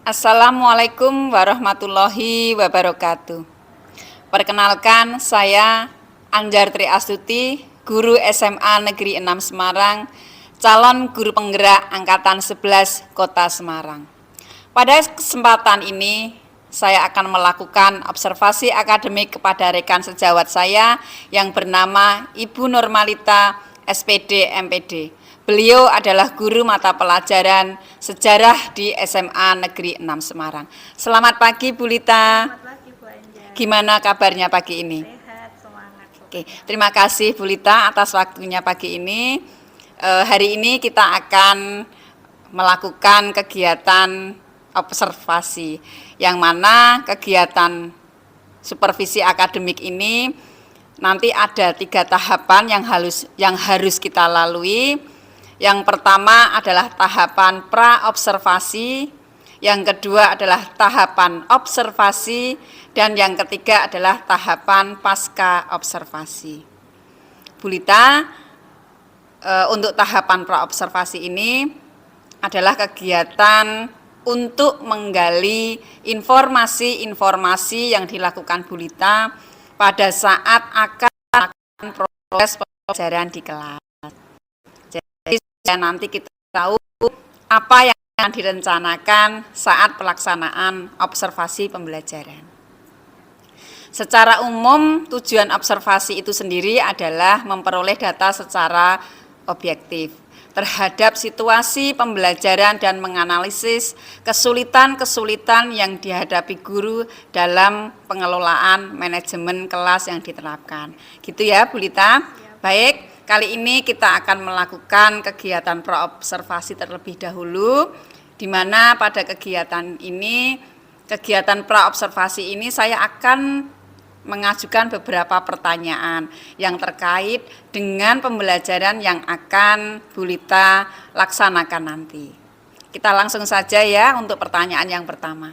Assalamualaikum warahmatullahi wabarakatuh. Perkenalkan, saya Anjar Tri Astuti, guru SMA Negeri 6 Semarang, calon guru penggerak Angkatan 11 Kota Semarang. Pada kesempatan ini, saya akan melakukan observasi akademik kepada rekan sejawat saya yang bernama Ibu Normalita, SPD, MPD. Beliau adalah guru mata pelajaran sejarah di SMA Negeri 6 Semarang. Selamat pagi, Bu Lita. Selamat pagi, Bu Anjar. Gimana kabarnya pagi ini? Sehat, semangat. Oke, terima kasih Bu Lita atas waktunya pagi ini. Hari ini kita akan melakukan kegiatan observasi, yang mana kegiatan supervisi akademik ini nanti ada 3 tahapan yang harus kita lalui. Yang pertama adalah tahapan pra-observasi, yang kedua adalah tahapan observasi, dan yang ketiga adalah tahapan pasca observasi. Bu Lita, untuk tahapan pra-observasi ini adalah kegiatan untuk menggali informasi-informasi yang dilakukan Bu Lita pada saat akan proses pembelajaran di kelas. Jadi nanti kita tahu apa yang akan direncanakan saat pelaksanaan observasi pembelajaran. Secara umum, tujuan observasi itu sendiri adalah memperoleh data secara objektif terhadap situasi pembelajaran dan menganalisis kesulitan-kesulitan yang dihadapi guru dalam pengelolaan manajemen kelas yang diterapkan. Gitu ya, Bu Lita? Baik. Kali ini kita akan melakukan kegiatan pra-observasi terlebih dahulu, di mana pada kegiatan pra-observasi ini saya akan mengajukan beberapa pertanyaan yang terkait dengan pembelajaran yang akan Bu Lita laksanakan nanti. Kita langsung saja ya untuk pertanyaan yang pertama.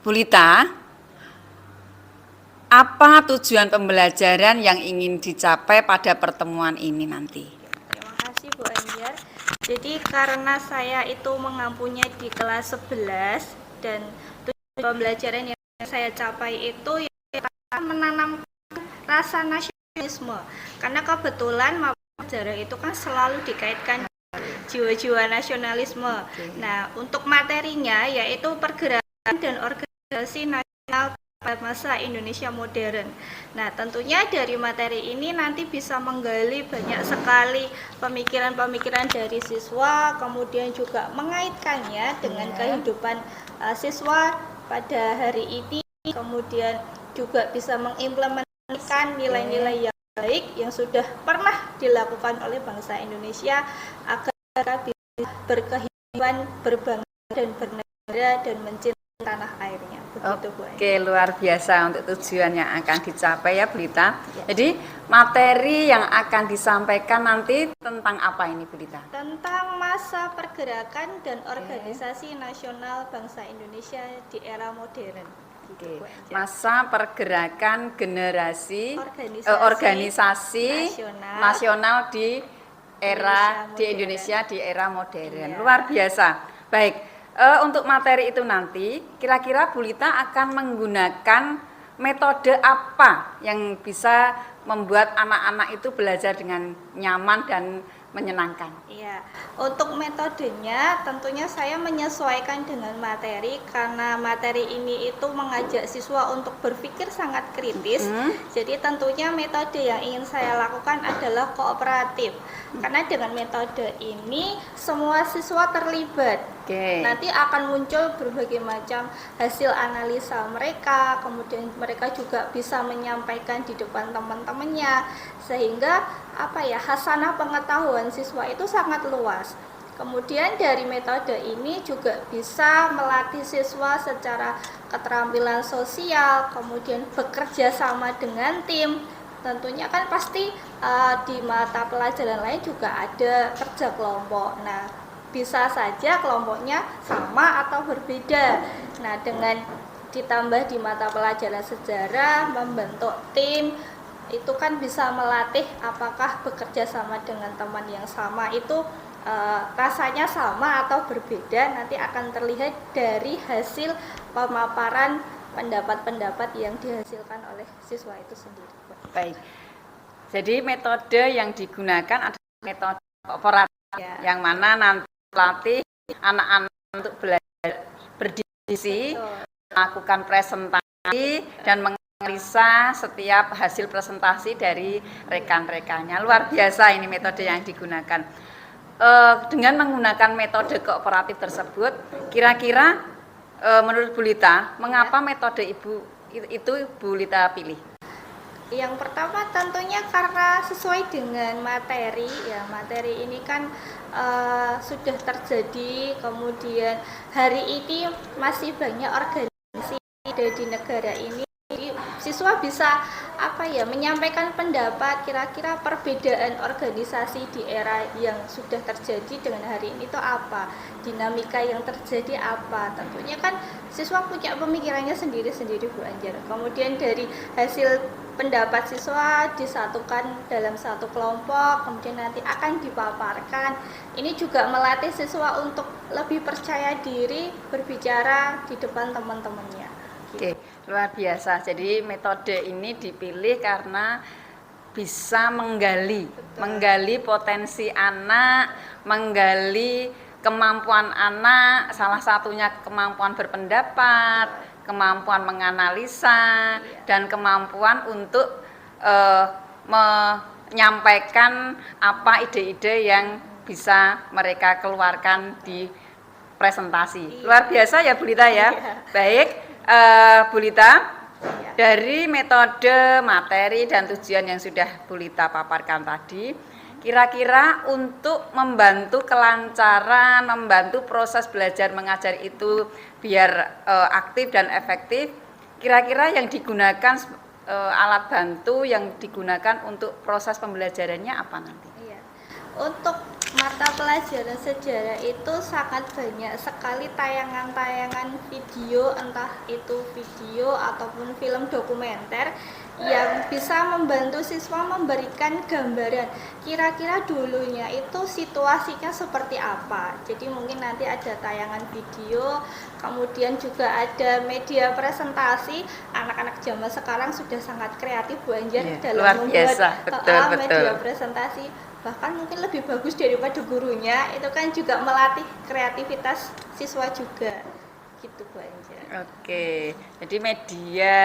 Bu Lita, apa tujuan pembelajaran yang ingin dicapai pada pertemuan ini nanti? Terima kasih, Bu Anjar. Jadi karena saya itu mengampunya di kelas 11 dan tujuan pembelajaran yang saya capai itu menanam rasa nasionalisme. Karena kebetulan sejarah itu kan selalu dikaitkan jiwa-jiwa nasionalisme. Nah, untuk materinya yaitu pergerakan dan organisasi nasional pada masa Indonesia modern. Nah, tentunya dari materi ini nanti bisa menggali banyak sekali pemikiran-pemikiran dari siswa, kemudian juga mengaitkannya dengan kehidupan siswa pada hari ini, kemudian juga bisa mengimplementasikan nilai-nilai yang baik yang sudah pernah dilakukan oleh bangsa Indonesia agar bisa berkehidupan, berbangsa dan bernegara dan mencintai tanah airnya. Begitu, Bu. Oke, luar biasa untuk tujuan yang akan dicapai ya, Bu Lita. Jadi materi yang akan disampaikan nanti tentang apa ini, Bu Lita? Tentang masa pergerakan dan organisasi nasional bangsa Indonesia di era modern. Oke. Masa pergerakan generasi organisasi nasional di era di modern. Indonesia di era modern. Iya. Luar biasa. Baik, untuk materi itu nanti kira-kira Bu Lita akan menggunakan metode apa yang bisa membuat anak-anak itu belajar dengan nyaman dan menyenangkan? Iya, untuk metodenya tentunya saya menyesuaikan dengan materi karena materi ini itu mengajak siswa untuk berpikir sangat kritis. Jadi tentunya metode yang ingin saya lakukan adalah kooperatif. Karena dengan metode ini semua siswa terlibat. Oke. Nanti akan muncul berbagai macam hasil analisa mereka, kemudian mereka juga bisa menyampaikan di depan teman-temannya, sehingga hasanah pengetahuan siswa itu sangat luas. Kemudian dari metode ini juga bisa melatih siswa secara keterampilan sosial, kemudian bekerja sama dengan tim. Tentunya kan pasti di mata pelajaran lain juga ada kerja kelompok. Nah, bisa saja kelompoknya sama atau berbeda. Nah, dengan ditambah di mata pelajaran sejarah, membentuk tim, itu kan bisa melatih apakah bekerja sama dengan teman yang sama itu rasanya sama atau berbeda, nanti akan terlihat dari hasil pemaparan pendapat-pendapat yang dihasilkan oleh siswa itu sendiri. Baik. Jadi metode yang digunakan adalah metode kooperatif, Ya. yang mana nanti melatih anak-anak untuk belajar berdiskusi, melakukan presentasi dan menganalisa setiap hasil presentasi dari rekan-rekannya. Luar biasa ini metode yang digunakan. Dengan menggunakan metode kooperatif tersebut, kira-kira menurut Bu Lita, mengapa metode itu Bu Lita pilih? Yang pertama tentunya karena sesuai dengan materi, ya materi ini kan sudah terjadi, kemudian hari ini masih banyak organisasi di negara ini, jadi siswa bisa menyampaikan pendapat kira-kira perbedaan organisasi di era yang sudah terjadi dengan hari ini itu apa, dinamika yang terjadi apa. Tentunya kan siswa punya pemikirannya sendiri-sendiri Bu Anjar. Kemudian dari hasil pendapat siswa disatukan dalam satu kelompok, kemudian nanti akan dipaparkan. Ini juga melatih siswa untuk lebih percaya diri berbicara di depan teman-temannya. Oke, luar biasa. Jadi metode ini dipilih karena bisa menggali potensi anak, menggali kemampuan anak, salah satunya kemampuan berpendapat, kemampuan menganalisa, dan kemampuan untuk menyampaikan apa ide-ide yang bisa mereka keluarkan di presentasi. Luar biasa ya Bu Lita ya. Baik, Bu Lita, dari metode, materi, dan tujuan yang sudah Bu Lita paparkan tadi, kira-kira untuk membantu kelancaran, membantu proses belajar mengajar itu biar aktif dan efektif, kira-kira yang digunakan alat bantu yang digunakan untuk proses pembelajarannya apa nanti? Iya. Untuk mata pelajaran sejarah itu sangat banyak sekali tayangan-tayangan video, entah itu video ataupun film dokumenter yang bisa membantu siswa memberikan gambaran kira-kira dulunya itu situasinya seperti apa. Jadi mungkin nanti ada tayangan video, kemudian juga ada media presentasi. Anak-anak zaman sekarang sudah sangat kreatif Bu Anjar dalam membuat media presentasi, bahkan mungkin lebih bagus daripada gurunya. Itu kan juga melatih kreativitas siswa juga gitu Bu Anjar. Oke, jadi media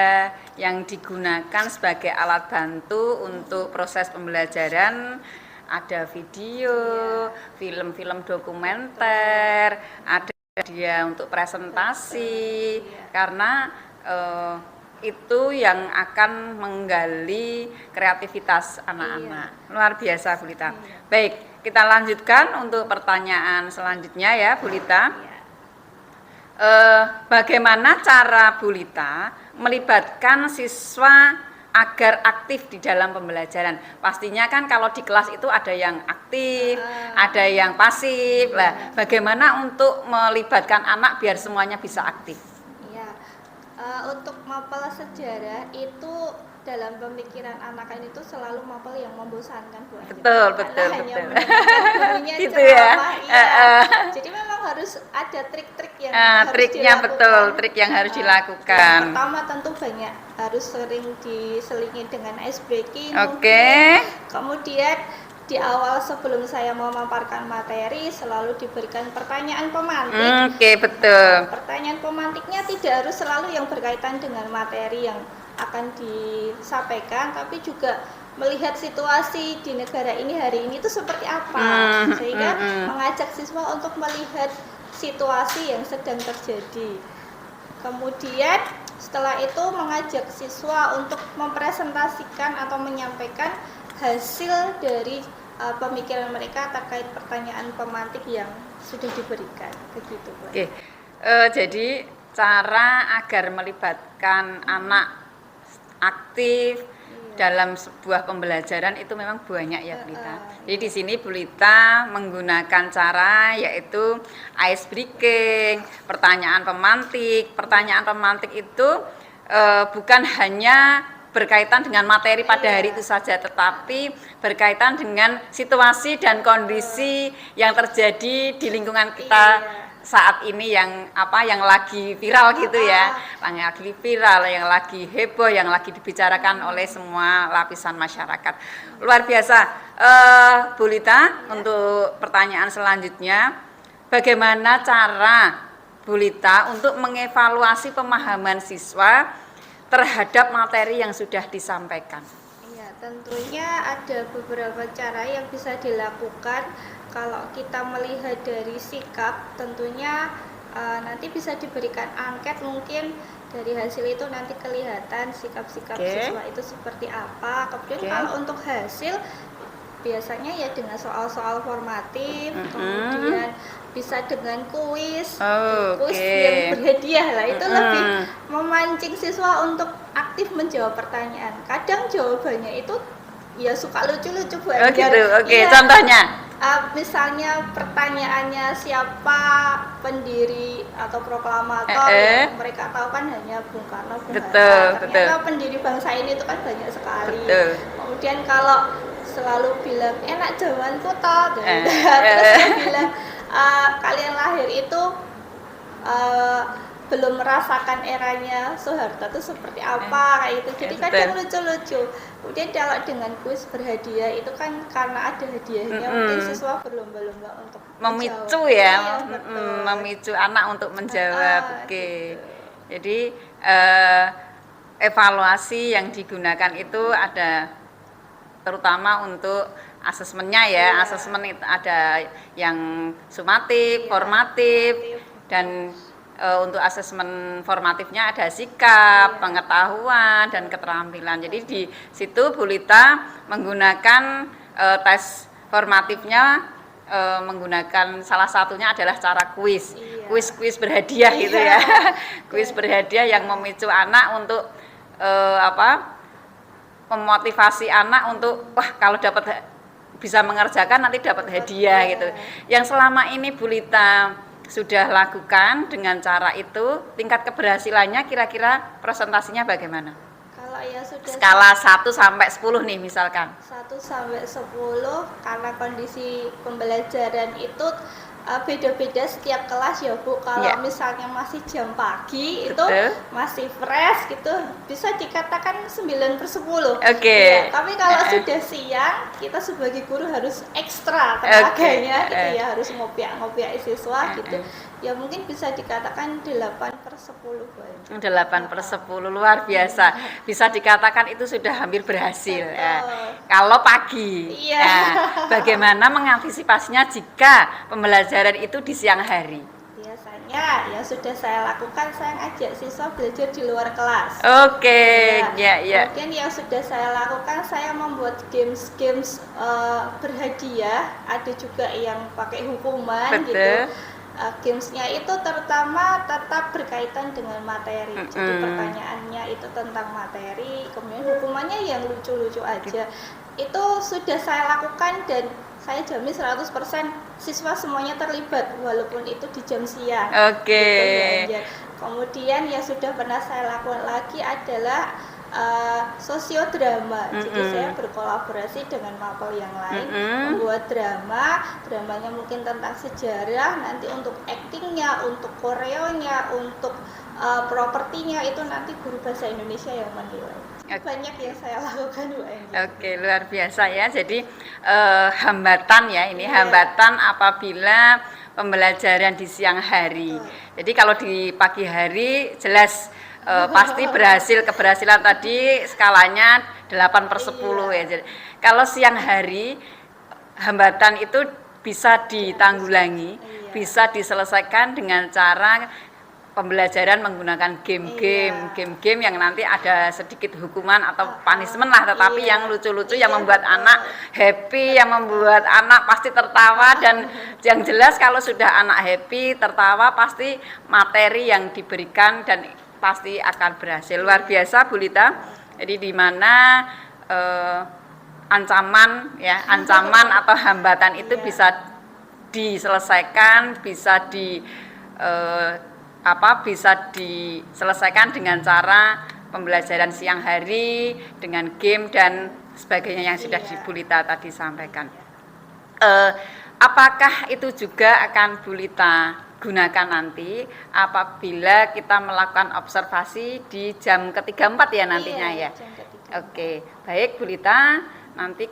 yang digunakan sebagai alat bantu untuk proses pembelajaran ada video, film-film dokumenter, ada media untuk presentasi, karena itu yang akan menggali kreativitas anak-anak. Luar biasa Bu Lita. Baik, kita lanjutkan untuk pertanyaan selanjutnya ya Bu Lita. Bagaimana cara Bu Lita melibatkan siswa agar aktif di dalam pembelajaran? Pastinya kan kalau di kelas itu ada yang aktif, ada yang pasif. Lah, bagaimana untuk melibatkan anak biar semuanya bisa aktif? Untuk mapel sejarah itu dalam pemikiran anak itu selalu mapel yang membosankan Bu Anjar. Betul, Karena betul, hanya betul. mendengarkan gurunya Gitu ya. ceramah, iya. Jadi memang harus ada trik-trik yang harus Triknya dilakukan. betul, trik yang harus dilakukan. Yang pertama tentu banyak harus sering diselingi dengan ice breaking. Oke. Mungkin. Kemudian di awal sebelum saya memaparkan materi selalu diberikan pertanyaan pemantik. Oke, betul. Pertanyaan pemantiknya tidak harus selalu yang berkaitan dengan materi yang akan disampaikan, tapi juga melihat situasi di negara ini hari ini itu seperti apa, sehingga mengajak siswa untuk melihat situasi yang sedang terjadi. Kemudian setelah itu mengajak siswa untuk mempresentasikan atau menyampaikan hasil dari pemikiran mereka terkait pertanyaan pemantik yang sudah diberikan, begitu Bu. Oke. Jadi cara agar melibatkan anak aktif dalam sebuah pembelajaran itu memang banyak ya Bu Lita. Jadi di sini Bu Lita menggunakan cara yaitu ice breaking, pertanyaan pemantik. Pertanyaan pemantik itu bukan hanya berkaitan dengan materi pada hari itu saja, tetapi berkaitan dengan situasi dan kondisi yang terjadi di lingkungan kita saat ini yang lagi viral gitu ya, yang lagi viral, yang lagi heboh, yang lagi dibicarakan oleh semua lapisan masyarakat. Luar biasa. Bu Lita, untuk pertanyaan selanjutnya, bagaimana cara Bu Lita untuk mengevaluasi pemahaman siswa terhadap materi yang sudah disampaikan? Iya, tentunya ada beberapa cara yang bisa dilakukan. Kalau kita melihat dari sikap, tentunya nanti bisa diberikan angket, mungkin dari hasil itu nanti kelihatan sikap-sikap siswa itu seperti apa. Kemudian kalau untuk hasil, biasanya ya dengan soal-soal formatif, kemudian bisa dengan kuis, kuis yang berhadiah lah, itu lebih memancing siswa untuk aktif menjawab pertanyaan. Kadang jawabannya itu ya suka lucu-lucu Bu Anjar. Gitu. Ya, contohnya? Misalnya pertanyaannya siapa pendiri atau proklamator yang mereka tahu kan hanya Bung Karno, Bung Hatta. Ternyata pendiri bangsa ini itu kan banyak sekali. Kemudian kalau selalu bilang enak zamanku toh, terus dia bilang kalian lahir itu belum merasakan eranya Soeharto itu seperti apa kayak itu. Jadi kadang lucu-lucu. Kemudian kalau dengan kuis berhadiah itu kan karena ada hadiahnya, mungkin siswa berlomba-lomba untuk memicu menjawab. Ya, Iya, memicu anak untuk menjawab. Oke. Jadi evaluasi yang digunakan itu ada terutama untuk asesmennya ya. Asesmen itu ada yang sumatif, formatif, dan untuk asesmen formatifnya ada sikap, pengetahuan, dan keterampilan. Jadi di situ Bu Lita menggunakan tes formatifnya, menggunakan salah satunya adalah cara kuis, kuis berhadiah gitu ya, kuis berhadiah yang memicu anak untuk memotivasi anak untuk kalau dapat bisa mengerjakan nanti dapat hadiah gitu. Yang selama ini Bu Lita sudah lakukan dengan cara itu, tingkat keberhasilannya kira-kira presentasinya bagaimana? Kalau ya sudah skala 1 sampai 10 nih misalkan. 1 sampai 10 karena kondisi pembelajaran itu beda-beda setiap kelas ya Bu. Kalau misalnya masih jam pagi itu masih fresh gitu, bisa dikatakan 9/10. Ya, tapi kalau sudah siang, kita sebagai guru harus ekstra tenaganya gitu ya, harus ngopiak siswa gitu. Ya mungkin bisa dikatakan 8/10 Bu. 8/10 luar biasa. Bisa dikatakan itu sudah hampir berhasil ya. Kalau pagi. Bagaimana mengantisipasinya jika pembelajaran itu di siang hari? Biasanya ya sudah saya lakukan, saya ngajak siswa belajar di luar kelas. Kemudian yang sudah saya lakukan, saya membuat games berhadiah, ada juga yang pakai hukuman gitu. Gamesnya itu terutama tetap berkaitan dengan materi. Jadi pertanyaannya itu tentang materi, kemudian hukumannya yang lucu-lucu aja. Itu sudah saya lakukan dan saya jamin 100% siswa semuanya terlibat walaupun itu di jam siang. Gitu. Kemudian yang sudah pernah saya lakukan lagi adalah sosiodrama. Jadi saya berkolaborasi dengan mapel yang lain, membuat dramanya mungkin tentang sejarah, nanti untuk aktingnya, untuk koreonya, untuk propertinya itu nanti guru bahasa Indonesia yang menilai. Banyak yang saya lakukan, Bu Angel. Oke, luar biasa ya. Jadi hambatan ya ini, hambatan apabila pembelajaran di siang hari. Jadi kalau di pagi hari jelas pasti keberhasilan tadi skalanya 8/10 ya. Jadi, kalau siang hari hambatan itu bisa ditanggulangi, bisa diselesaikan dengan cara pembelajaran menggunakan game-game yang nanti ada sedikit hukuman atau punishment lah, tetapi yang lucu-lucu, yang membuat anak happy, yang membuat anak pasti tertawa. Dan yang jelas kalau sudah anak happy, tertawa, pasti materi yang diberikan dan pasti akan berhasil. Luar biasa Bu Lita. Jadi di mana ancaman atau hambatan itu bisa diselesaikan, bisa diselesaikan dengan cara pembelajaran siang hari dengan game dan sebagainya yang sudah Bu Lita tadi sampaikan. Apakah itu juga akan Bu Lita gunakan nanti apabila kita melakukan observasi di jam ketiga 4 ya nantinya ya? Oke, baik Bu Lita, nanti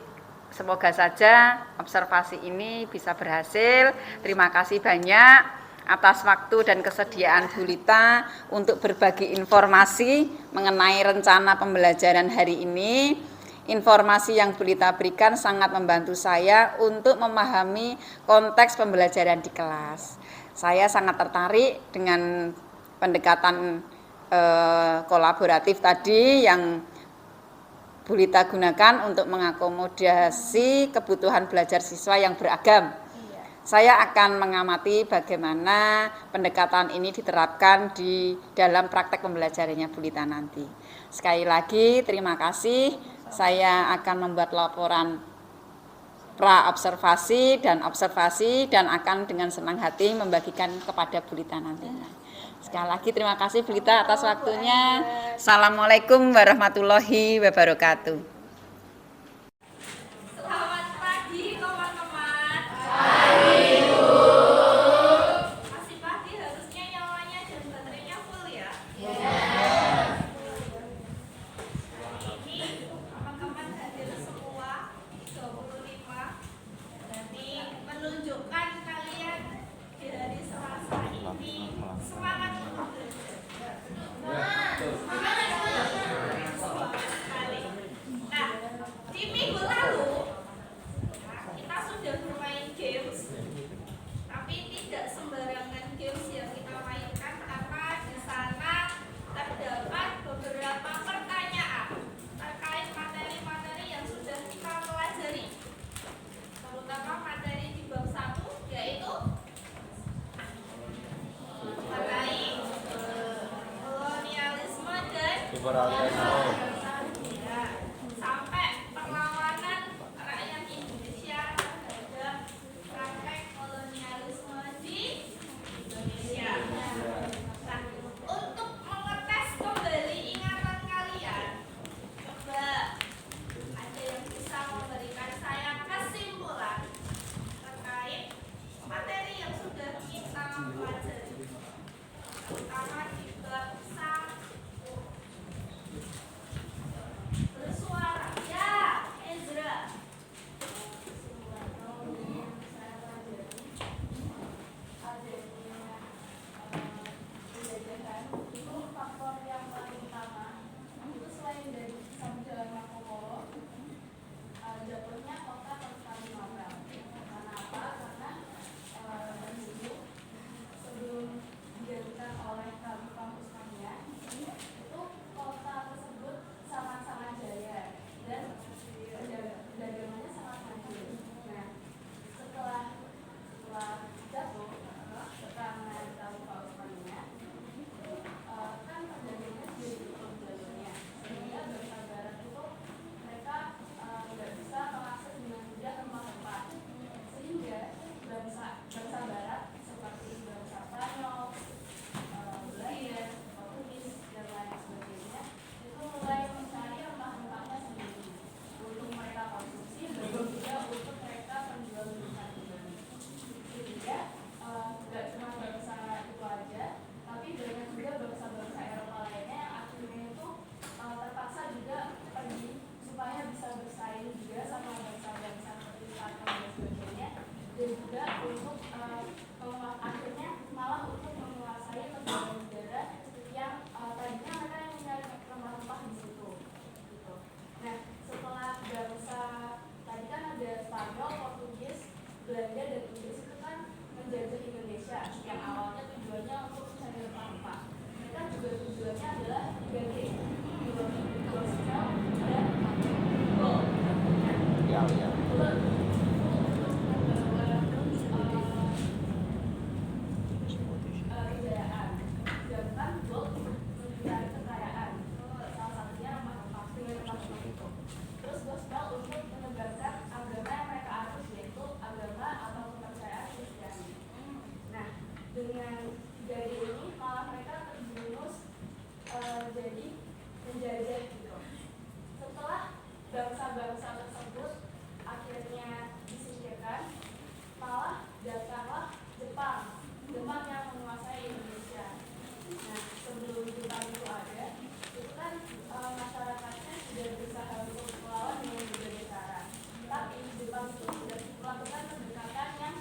semoga saja observasi ini bisa berhasil. Terima kasih banyak atas waktu dan kesediaan Bu Lita untuk berbagi informasi mengenai rencana pembelajaran hari ini. Informasi yang Bu Lita berikan sangat membantu saya untuk memahami konteks pembelajaran di kelas. Saya sangat tertarik dengan pendekatan kolaboratif tadi yang Bu Lita gunakan untuk mengakomodasi kebutuhan belajar siswa yang beragam. Saya akan mengamati bagaimana pendekatan ini diterapkan di dalam praktek pembelajarannya Bu Lita nanti. Sekali lagi terima kasih. Saya akan membuat laporan pra-observasi dan observasi dan akan dengan senang hati membagikan kepada Bu Lita nantinya. Sekali lagi terima kasih Bu Lita atas waktunya. Assalamualaikum warahmatullahi wabarakatuh. Sampai perlawanan rakyat Indonesia terhadap praktek kolonialisme di Indonesia. Nah, untuk mengetes kembali ingatan kalian, coba ada yang bisa memberikan saya kesimpulan terkait materi yang sudah kita pelajari, terutama di bab 1. untuk akhirnya malah untuk menguasai negara-negara yang tadinya mereka yang mencari rempah-rempah di situ. Gitu. Nah, setelah bangsa tadi kan ada Spanyol, Portugis, Belanda dan Inggris itu kan menjajah Indonesia yang awalnya tujuannya untuk mencari rempah-rempah. Mereka juga tujuannya adalah 3G, gospel dan gold. Ya. Kejayaan, sedangkan gold mencari kekayaan, salah satunya rempah-rempah dengan rempah-rempah itu. Terus gospel untuk menegakkan agama yang mereka anut, yaitu agama atau kepercayaan Kristiani. Nah, dengan dari ini malah mereka terjerumus jadi menjajah gitu. Setelah bangsa-bangsa tersebut akhirnya disingkirkan, malah datanglah Jepang yang menguasai Indonesia. Nah, sebelum Jepang itu ada, itu kan masyarakatnya sudah berusaha untuk melawan dengan berbagai cara. Tapi Jepang itu sudah melakukan pendekatan yang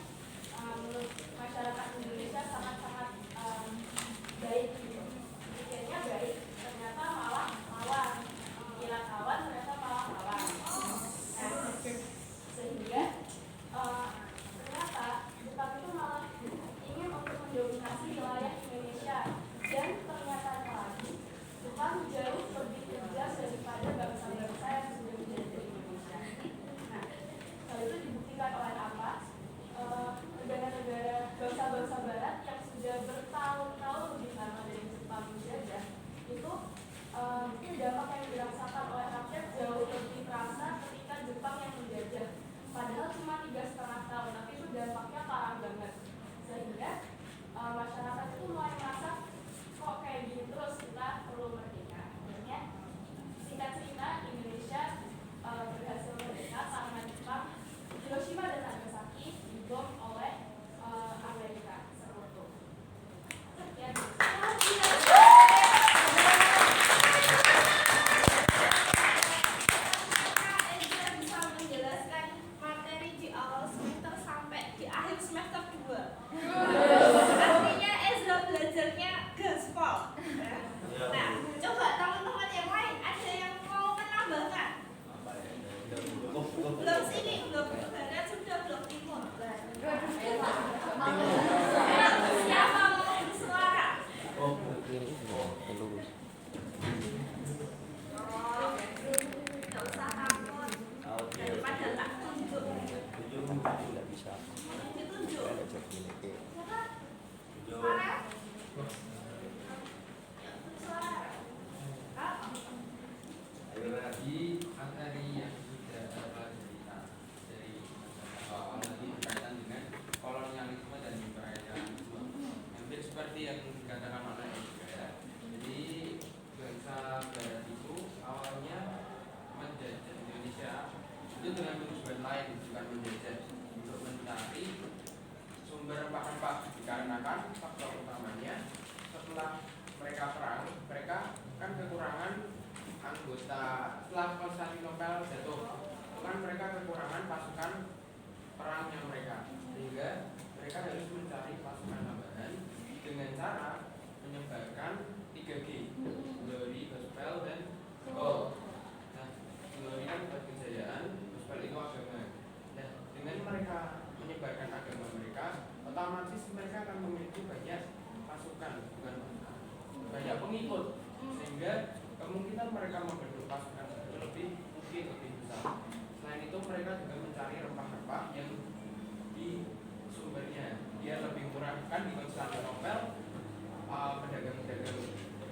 menurut masyarakat Indonesia sangat-sangat baik gitu. Pikirnya baik, ternyata malah lawan. Kira kawan, ternyata malah lawan. Nah, sehingga ternyata Jepang itu malah ingin untuk mendominasi wilayah Indonesia, dan ternyata lagi Jepang jauh lebih kejam daripada bangsa-bangsa yang sudah menjajah Indonesia. Nah, hal itu dibuktikan oleh apa? Negara-negara bangsa-bangsa Barat yang sudah bertahun-tahun lebih lama dari Jepang menjajah itu dampak yang dirasakan oleh rakyat jauh lebih terasa ketika Jepang yang menjajah. Padahal cuma 3,5 tahun, tapi itu dampaknya parah banget. Sehingga masyarakat itu mulai merasa kok kayak gini terus, kita perlu merdeka. Akhirnya singkat cerita Indonesia berhasil merdeka karena Jepang, Hiroshima dan Nagasaki dibom oleh Amerika sekutu. Sekian. Bisa menjelaskan materi di awal semester sampai di akhir semester 2. Artinya Ezra belajarnya gaspol. Nah, coba teman-teman yang lain ada yang mau menambahkan? Blok sini, blok barat sudah, blok timur. Siapa mau bersuara? Nggak usah takut. Daripada tak tunjuk. Tidak bisa. Ditunjuk. Ada jadi ini. Suara? Suara. Di materi yang sudah cerita dari awal tadi berkaitan dengan kolonialisme dan imperialisme, hampir seperti yang dikatakan oleh juga ya. Jadi bangsa Barat itu awalnya menjajah Indonesia itu dengan tujuan lain, bukan menjajah, untuk mencari sumber rempah-rempah, dikarenakan faktor utamanya setelah mereka perang, mereka kan kekurangan anggota. Setelah Konstantinopel jatuh, kan mereka kekurangan pasukan perangnya mereka, sehingga mereka harus mencari pasukan tambahan dengan cara menyebarkan 3G, glory, gospel, dan gold. Nah, glory kan kejayaan, gospel itu agama. Nah, dengan mereka menyebarkan agama mereka, otomatis mereka akan memiliki banyak pasukan, bukan banyak pengikut, sehingga kemungkinan mereka membentuk pasukan lebih besar. Selain itu mereka juga mencari rempah-rempah yang di sumbernya dia lebih murah. Kan di Konstantinopel pedagang-pedagang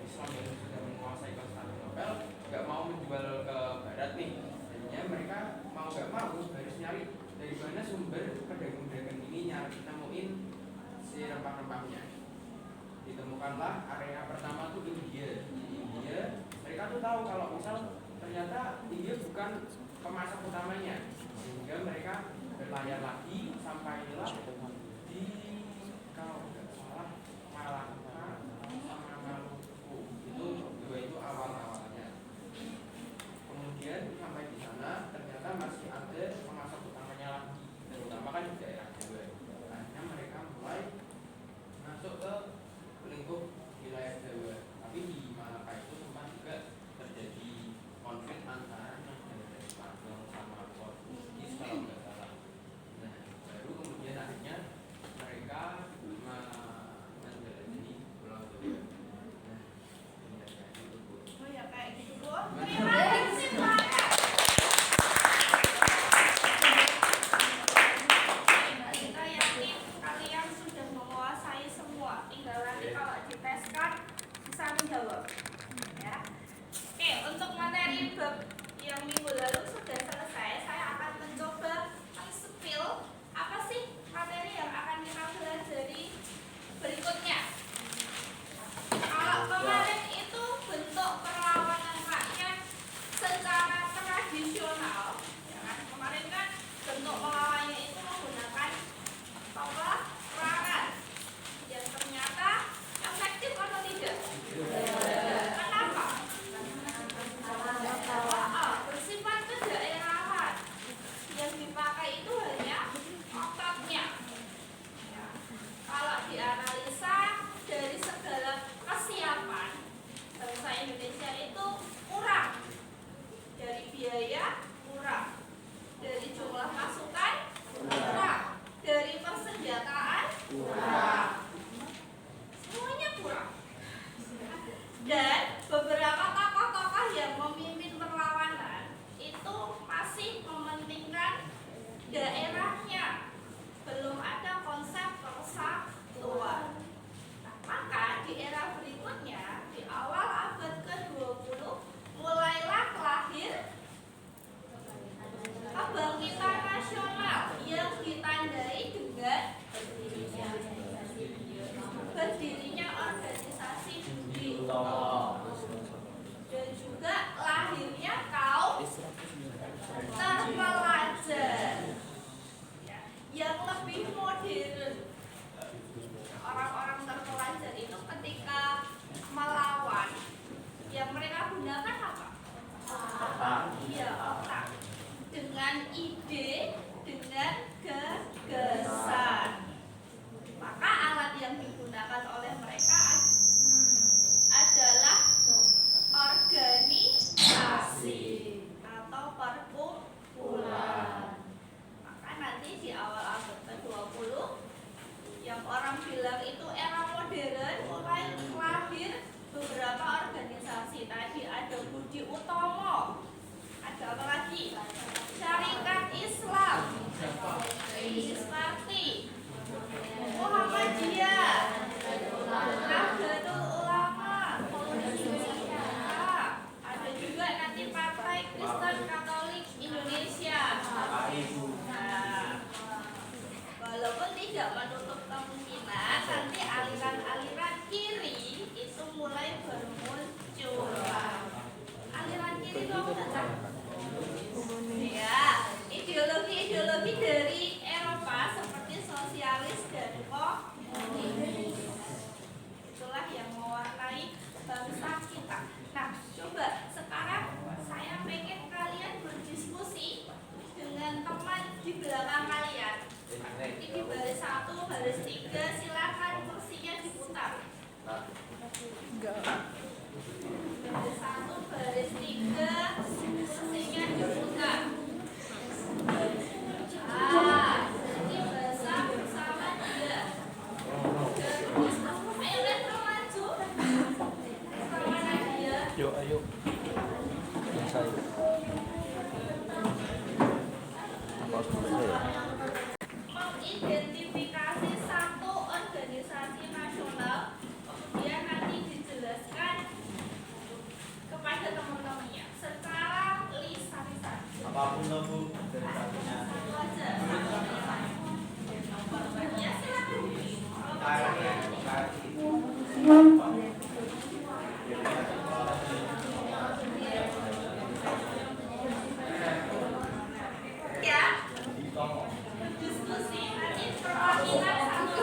Islam yang sudah menguasai Konstantinopel nggak mau menjual ke Barat nih, jadinya mereka mau nggak mau harus nyari dari mana sumber pedagang-pedagang ini, nyari nemuin si rempah-rempahnya. Ditemukanlah area pertama tuh India. Mereka tuh tahu kalau misal ternyata India bukan pemasok utamanya, sehingga mereka berlayar lagi sampailah di, kalau tidak salah, Malaka sama Maluku. Itu dua itu awal-awalnya. Kemudian sampai di sana ternyata masih ada pemasok utamanya lagi, terutama kan di daerah Jawa. Nah, Semuanya kurang. Dan beberapa tokoh-tokoh yang memimpin perlawanan itu masih mementingkan daerahnya, belum ada konsep persatuan. Nah, maka di era berikutnya, di awal abad ke-20, mulailah lahir kebangkitan nasional yang ditandai dengan berdirinya organisasi Budi Utomo dan juga lahirnya kaum terpelajar yang lebih modern. Orang-orang terpelajar itu ketika melawan, yang mereka gunakan apa? Iya, otak. Dengan ide, dengan gagasan. Maka alat yang digunakan oleh mereka adalah organisasi atau perkumpulan. Maka nanti di awal abad ke-20 yang orang bilang itu era modern, mulai lahir beberapa organisasi. Tadi ada Budi Utomo, ada apa lagi? Syarikat Islam, Isparti, Muhammadiyah, Nahdlatul Ulama, ada juga nanti Partai Kristen Katolik Indonesia. Nah, walaupun tidak menutup kemungkinan nanti aliran-aliran kiri itu mulai bermunculan. Aliran kiri itu apa enggak? Ya, ideologi-ideologi dari Eropa seperti sosialis dan komunis. Itulah yang mewarnai bangsa kita. Nah, coba sekarang saya pengen kalian berdiskusi dengan teman di belakang kalian. Ini di baris 1, baris 3, silakan kursinya diputar. Baris 1, baris 3, kursinya diputar. Jadi bahasa bersama dia. Ayo Retro maju. Sama Nadia. Yuk, ayo. Saya. Apa harus saya? Mengidentifikasi satu organisasi nasional, kemudian nanti dijelaskan kepada teman-temannya secara lisan-lisan. Apapun lah Bu, dari satunya. Satu aja. Ya silakan. Ya. Diskusi nanti perwakilan satu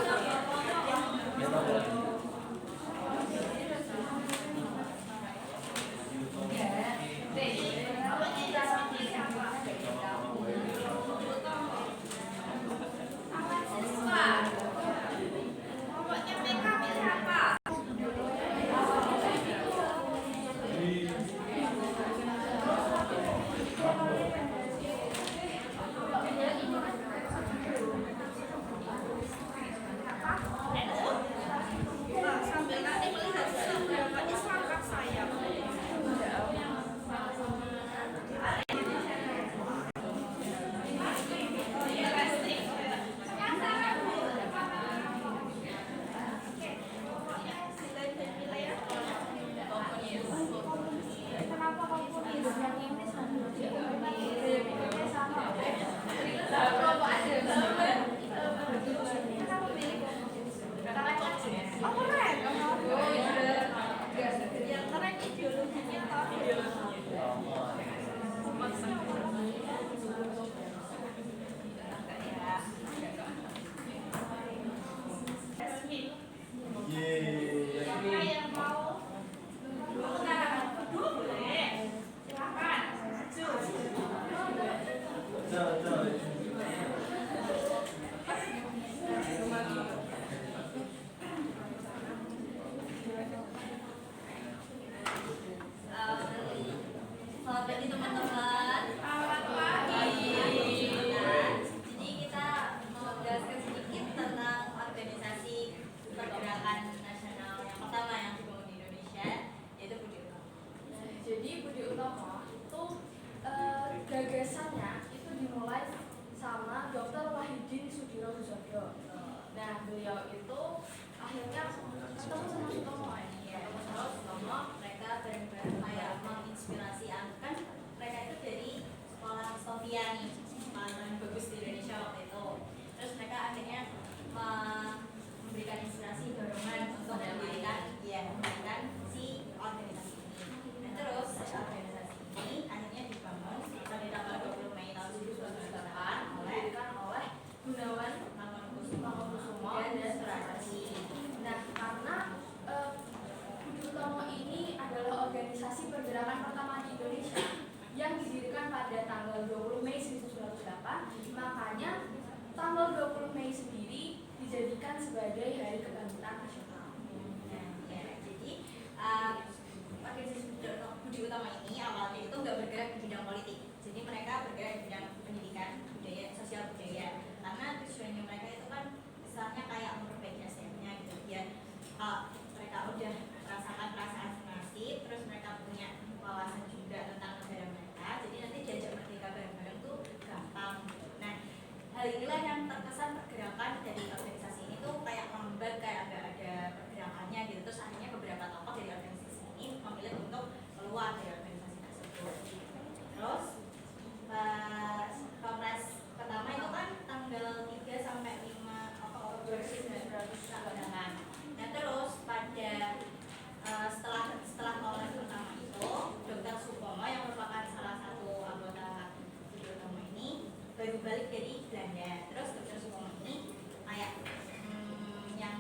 makanya tanggal 20 Mei sendiri dijadikan sebagai Hari Kebangkitan Nasional. Jadi organisasi Budi Utama ini awalnya itu nggak bergerak di bidang politik, jadi mereka bergerak di bidang pendidikan, budaya, sosial budaya. Karena tujuannya mereka itu kan misalnya kayak memperbaiki SDM-nya gitu, biar mereka udah merasakan perasaan nasib, terus mereka punya wawasan juga tentang negara mereka. Jadi nanti diajak merdeka bareng-bareng tuh gampang. Gitu. Nah, hal inilah yang terkesan pergerakan dari organisasi ini tuh kayak lambat, kayak nggak ada pergerakannya gitu. Terus akhirnya beberapa tokoh dari organisasi ini memilih untuk keluar dari organisasi tersebut. Terus pas kongres pertama itu kan tanggal 3 sampai 5 Oktober 1998. Nah terus pada setelah kongres pertama itu, Dr. Supomo yang merupakan salah satu anggota Budi Utama ini baru balik dari Belanda. Terus Dr. Supomo ini kayak yang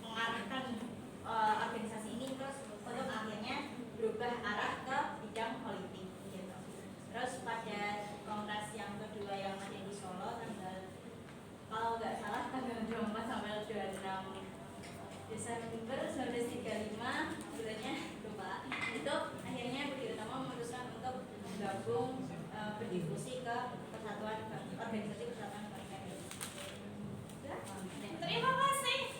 mengarahkan organisasi ini terus untuk akhirnya berubah arah ke bidang politik gitu. Terus pada kongres yang kedua yang ada di Solo tanggal, kalau nggak salah tanggal 24 sampai 26 Desember 1935 bulannya lupa, itu akhirnya Budi Utama memutuskan untuk bergabung berdiskusi ke Persatuan Organisasi Persatuan Bangsa Indonesia. Terima kasih.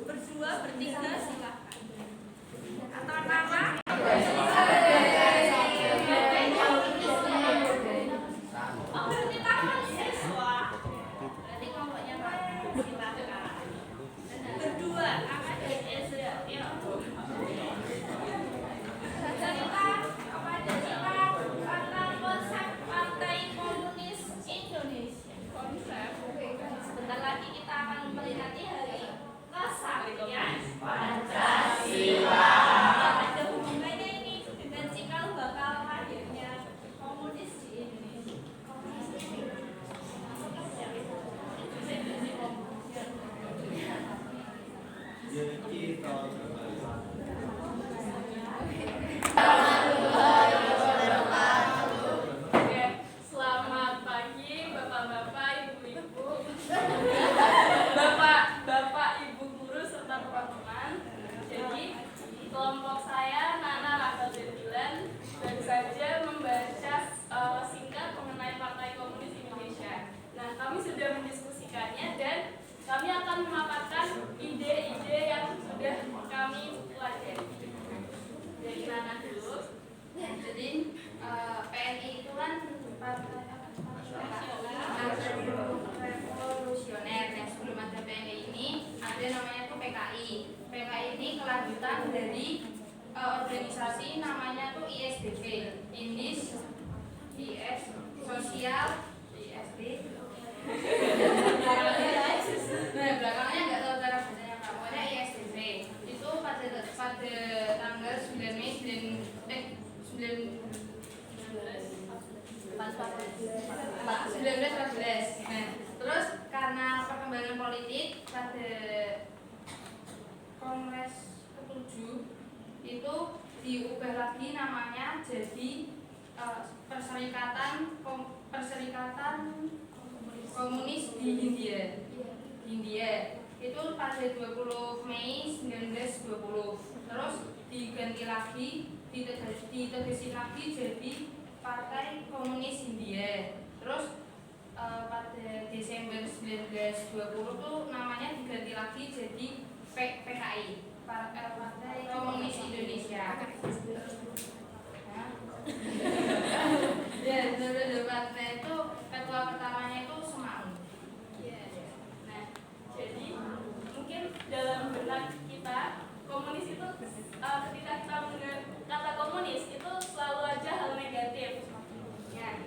Berdua, bertiga, silakan. Atau nama? Berarti tangan siswa. Berarti kelompoknya silakan. Berdua, akan dan Ezra. Ya. Cerita kepada kita tentang konsep Partai Komunis Indonesia. Konsep. Sebentar lagi kita akan memperingati hari kesaktian Pancasila. Ada hubungannya ini dengan cikal bakal lahirnya komunis di Indonesia. Selamat pagi Bapak-bapak, Ibu-ibu, Bapak-bapak, Ibu guru serta teman-teman. Jadi kelompok saya Nana Rahel Dilan baru saja membaca singkat mengenai Partai Komunis Indonesia. Nah, kami sudah mendiskusikannya dan kami akan memaparkan ide-ide yang sudah kami pelajari. Dari Nana dulu. Jadi PNI itu kan partai revolusioner. Yang sebelum ada PNI ini ada namanya tuh PKI. PKI ini kelanjutan dari organisasi namanya tuh ISDP, Indis IS Sosial ISD. Nah, belakangnya nggak tahu cara bacanya apa. Pokoknya ISDP itu pada tanggal 9 Mei 1914. Nah, terus karena perkembangan politik pada Kongres ke-7 itu diubah lagi namanya jadi Perserikatan Komunis di Hindia. Itu pada 20 Mei 1920. Terus diganti lagi, ditegesin lagi jadi Partai Komunis Hindia. Terus pada Desember 1920 tuh namanya diganti lagi jadi PKI, Partai Komunis Indonesia. Ya, debatnya itu ketua pertamanya itu Semaun. Nah, jadi mungkin dalam benak kita komunis itu ketika kita mendengar kata komunis itu selalu aja hal negatif. Ya.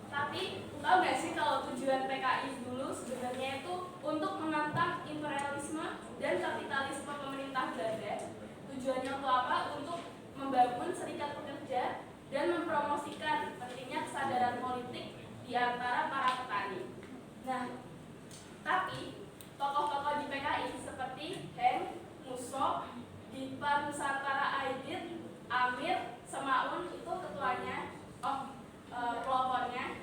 Tapi tahu nggak sih kalau tujuan PKI dulu sebenarnya itu untuk menantang imperialisme dan kapitalisme pemerintah Belanda. Tujuannya untuk apa? Untuk membangun serikat pekerja dan mempromosikan pentingnya kesadaran politik di antara para petani. Nah, tapi tokoh-tokoh di PKI seperti Heng, Musso, Dipa Nusantara Aidit, Amir, Semaun itu ketuanya, pelopornya.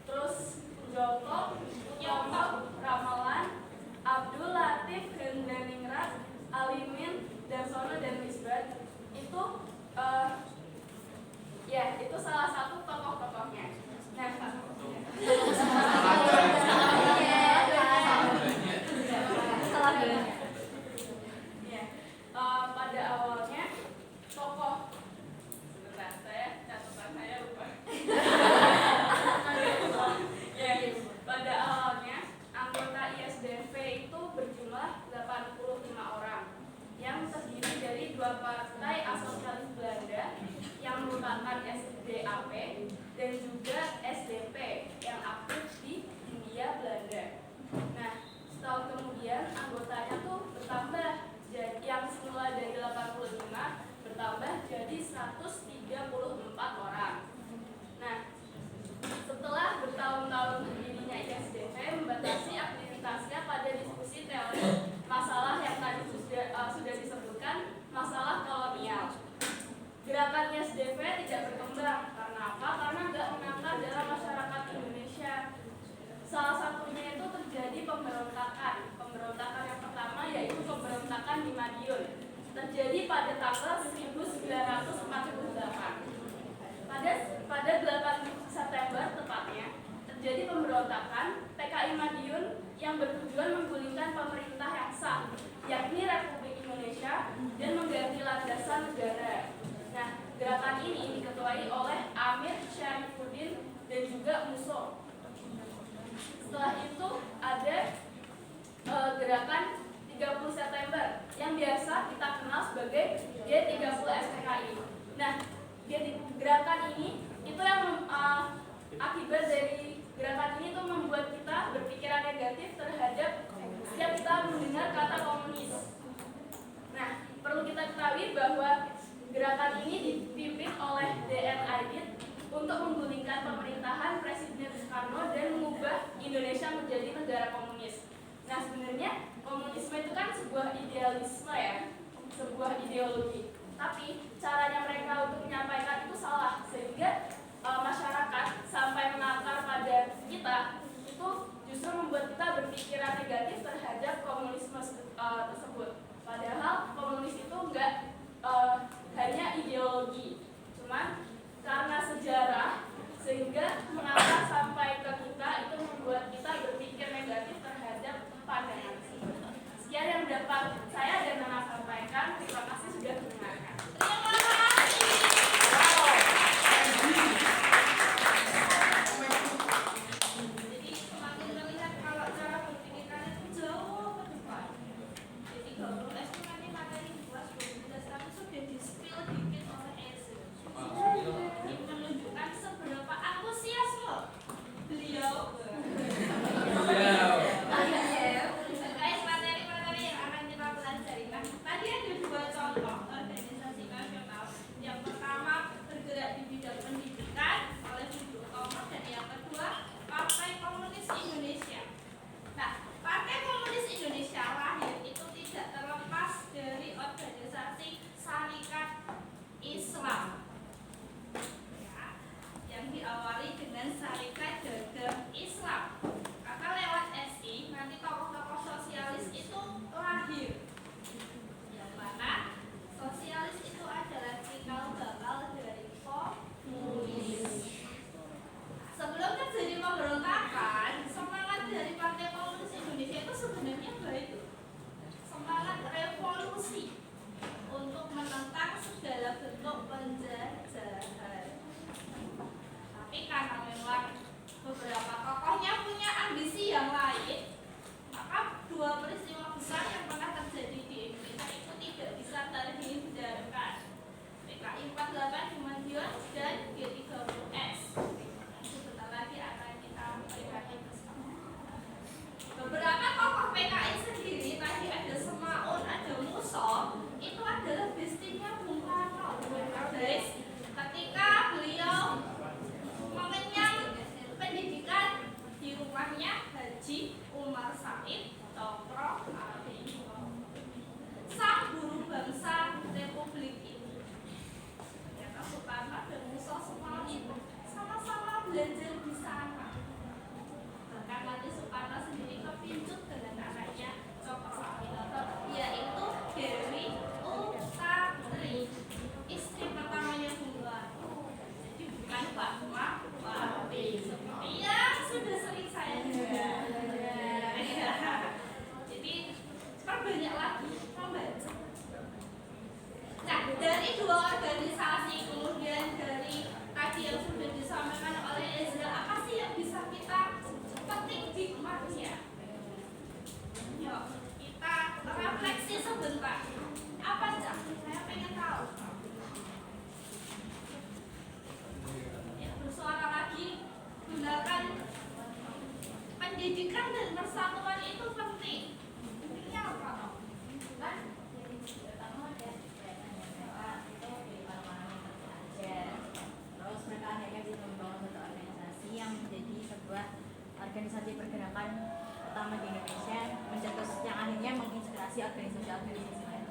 Terus Joko, Yono, Ramalan, Abdul Latif, Hendraningrat, Alimin, Darsono dan Misbah itu ya itu salah satu tokoh-tokohnya. Nah, pada awalnya tokoh sebentar catatan saya lupa. Pada awalnya anggota ISDV itu berjumlah 85 orang yang terdiri dari 2 partai asosialis Belanda yang merupakan SDAP dan juga SDP yang aktif di Hindia Belanda. Nah, setahun kemudian anggotanya tuh bertambah, yang semula dari 85 bertambah jadi 134 orang. Nah, setelah bertahun-tahun berdirinya ISDV membatasi aktivitasnya pada diskusi teori masalah yang tadi sudah disebutkan, masalah kolonial. Gerakan ISDV tidak berkembang karena apa? Karena nggak mengakar dalam masyarakat Indonesia. Salah satunya itu terjadi pemberontakan. Pemberontakan yang pertama yaitu pemberontakan di Madiun. Terjadi pada tanggal 1948. Pada 8 September tepatnya terjadi pemberontakan PKI Madiun yang bertujuan menggulingkan pemerintah yang sah, yakni Republik Indonesia, dan mengganti landasan negara. Nah, gerakan ini diketuai oleh Amir Syarifuddin dan juga Musso. Setelah itu ada gerakan 30 September yang biasa kita kenal sebagai G30 SPKI. Nah, gerakan ini itu yang akibat dari gerakan ini tuh membuat kita berpikiran negatif terhadap setiap kita mendengar kata komunis. Nah, perlu kita ketahui bahwa gerakan ini dipimpin oleh DN Aidit untuk menggulingkan pemerintahan Presiden Soekarno dan mengubah Indonesia menjadi negara komunis. Nah, sebenarnya komunisme itu kan sebuah idealisme ya, sebuah ideologi. Tapi caranya mereka untuk menyampaikan itu salah, sehingga masyarakat sampai mengakar pada kita itu justru membuat kita berpikiran negatif terhadap komunisme tersebut. Padahal komunis itu enggak hanya ideologi, cuman karena sejarah sehingga mengakar sampai ke kita itu membuat kita berpikir negatif terhadap pandangan tersebut. Sekian yang dapat saya dan Nana sampaikan. Terima kasih sudah mendengarkan. Jadi semakin terlihat kalau cara berpikir kalian itu jauh ke depan. Jadi kalau S itu nanti materi 12, 12 dua organisasi, kemudian dari tadi yang sudah disampaikan oleh Ezra, apa sih yang bisa kita petik hikmahnya? Yuk, kita refleksi sebentar. Apa Cak? Saya pengen tahu. Ya, bersuara lagi. Gunakan pendidikan dan persatuan itu penting. Pentingnya apa? Kan? Terus mereka akhirnya bisa membangun satu organisasi yang menjadi sebuah organisasi pergerakan utama di Indonesia, mencetus yang akhirnya menginspirasi organisasi-organisasi lain.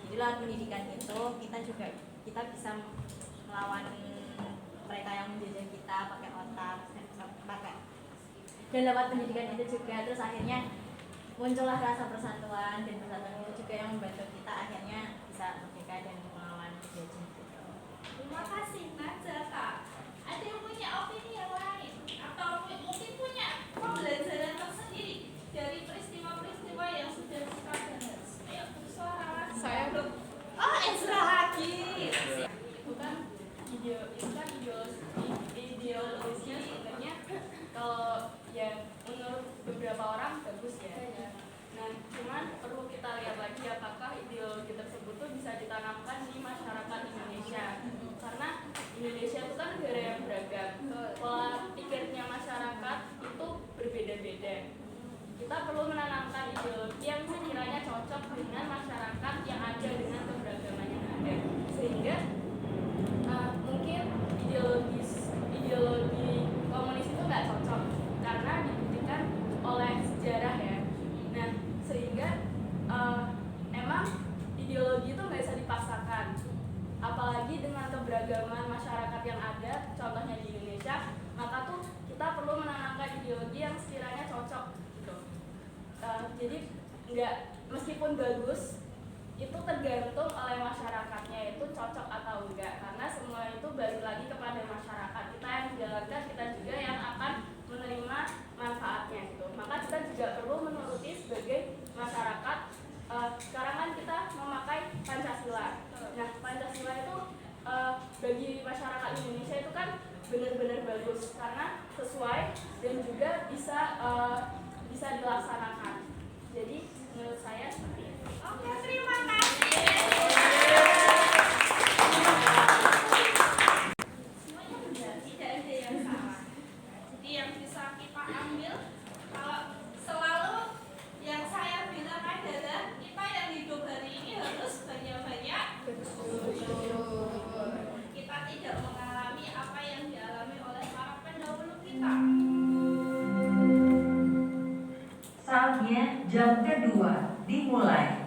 Jadi lewat pendidikan itu kita bisa melawan mereka yang menjajah kita pakai otak, dan lewat pendidikan itu juga terus akhirnya muncullah rasa persatuan, dan persatuan itu juga yang membantu kita akhirnya bisa merdeka dan melawan penjajah gitu. Terima kasih Najata. Ada yang punya opini yang lain atau mungkin punya pembelajaran tersendiri dari peristiwa-peristiwa yang sudah kita bahas? Ayo bersuara lagi. Saya belum. Oh, Ezra lagi. Bukan ideologisnya sebenarnya kalau ya menurut beberapa orang bagus ya. Nah, cuman perlu kita lihat lagi apakah ideologi tersebut tuh bisa ditanamkan di masyarakat Indonesia. Karena Indonesia itu kan negara yang beragam. Pola pikirnya masyarakat itu berbeda-beda. Kita perlu menanamkan ideologi yang sekiranya cocok dengan masyarakat yang ada dengan keberagaman yang ada. Sehingga mungkin ideologi komunis itu nggak cocok karena dibuktikan oleh sejarah ya. Nah, sehingga emang ideologi itu nggak bisa dipaksakan, apalagi dengan keberagaman masyarakat yang ada, contohnya di Indonesia, maka tuh kita perlu menanamkan ideologi yang sekiranya cocok gitu. Jadi nggak, meskipun bagus, itu tergantung oleh masyarakatnya itu cocok atau enggak, karena semua itu balik lagi kepada masyarakat kita yang menjalankan, kita juga yang akan menerima manfaatnya gitu. Maka kita juga perlu menuruti sebagai masyarakat. Sekarang kan kita memakai Pancasila. Nah, Pancasila itu bagi masyarakat Indonesia itu kan benar-benar bagus karena sesuai dan juga bisa dilaksanakan. Jadi menurut saya seperti itu. Oke, terima kasih. Semuanya benar, tidak ada yang salah. Jadi yang bisa kita ambil, kalau selalu yang saya bilang adalah kita yang hidup hari ini harus banyak-banyak bersyukur. Kita tidak mengalami apa yang dialami oleh para pendahulu kita. Saatnya jam kedua dimulai.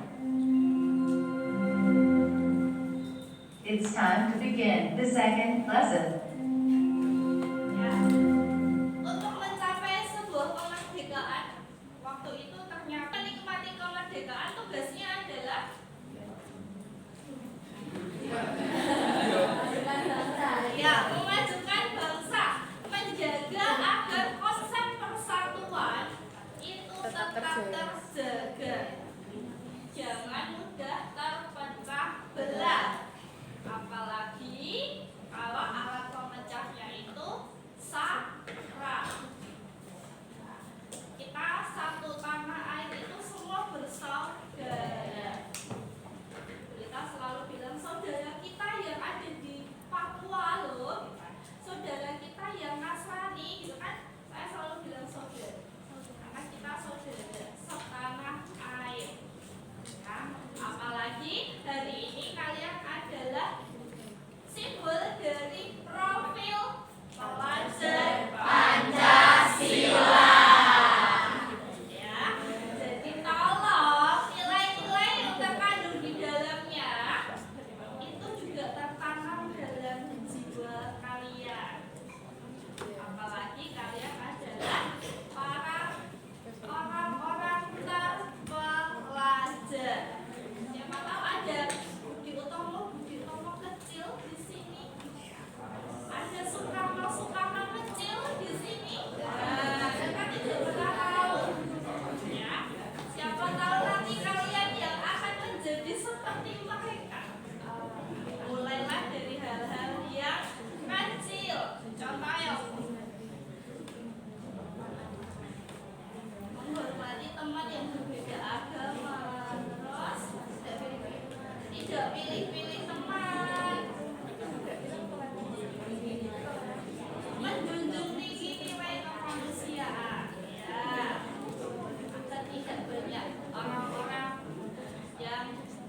It's time to begin the second lesson. Ya. Untuk mencapai sebuah kemerdekaan, waktu itu ternyata menikmati kemerdekaan tugasnya adalah ya, memajukan bangsa, menjaga agar konsep persatuan itu tetap terjaga, jangan mudah terpecah belah, apalagi kalau alat pemecahnya itu sakral. Kita satu tanah air itu semua bersaudara. Kita selalu bilang saudara kita pilih-pilih teman. Menjunjung tinggi nilai kemanusiaan. Ya. Agar tidak banyak orang-orang yang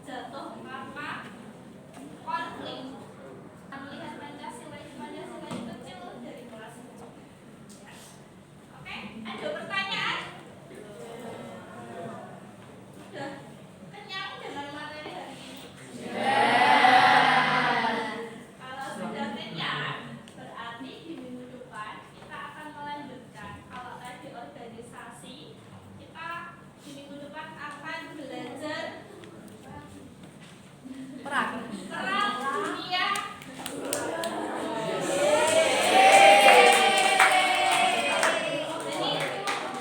jatuh karena konflik. Melihat Pancasila itu kecil dari kelas kecil. Ya. Oke, ada pertanyaan? Sudah kenyang dengan materi hari ini? Kalau sudah kenyang, berarti di minggu depan kita akan melanjutkan. Kalau tadi organisasi, kita di minggu depan akan belajar perang dunia.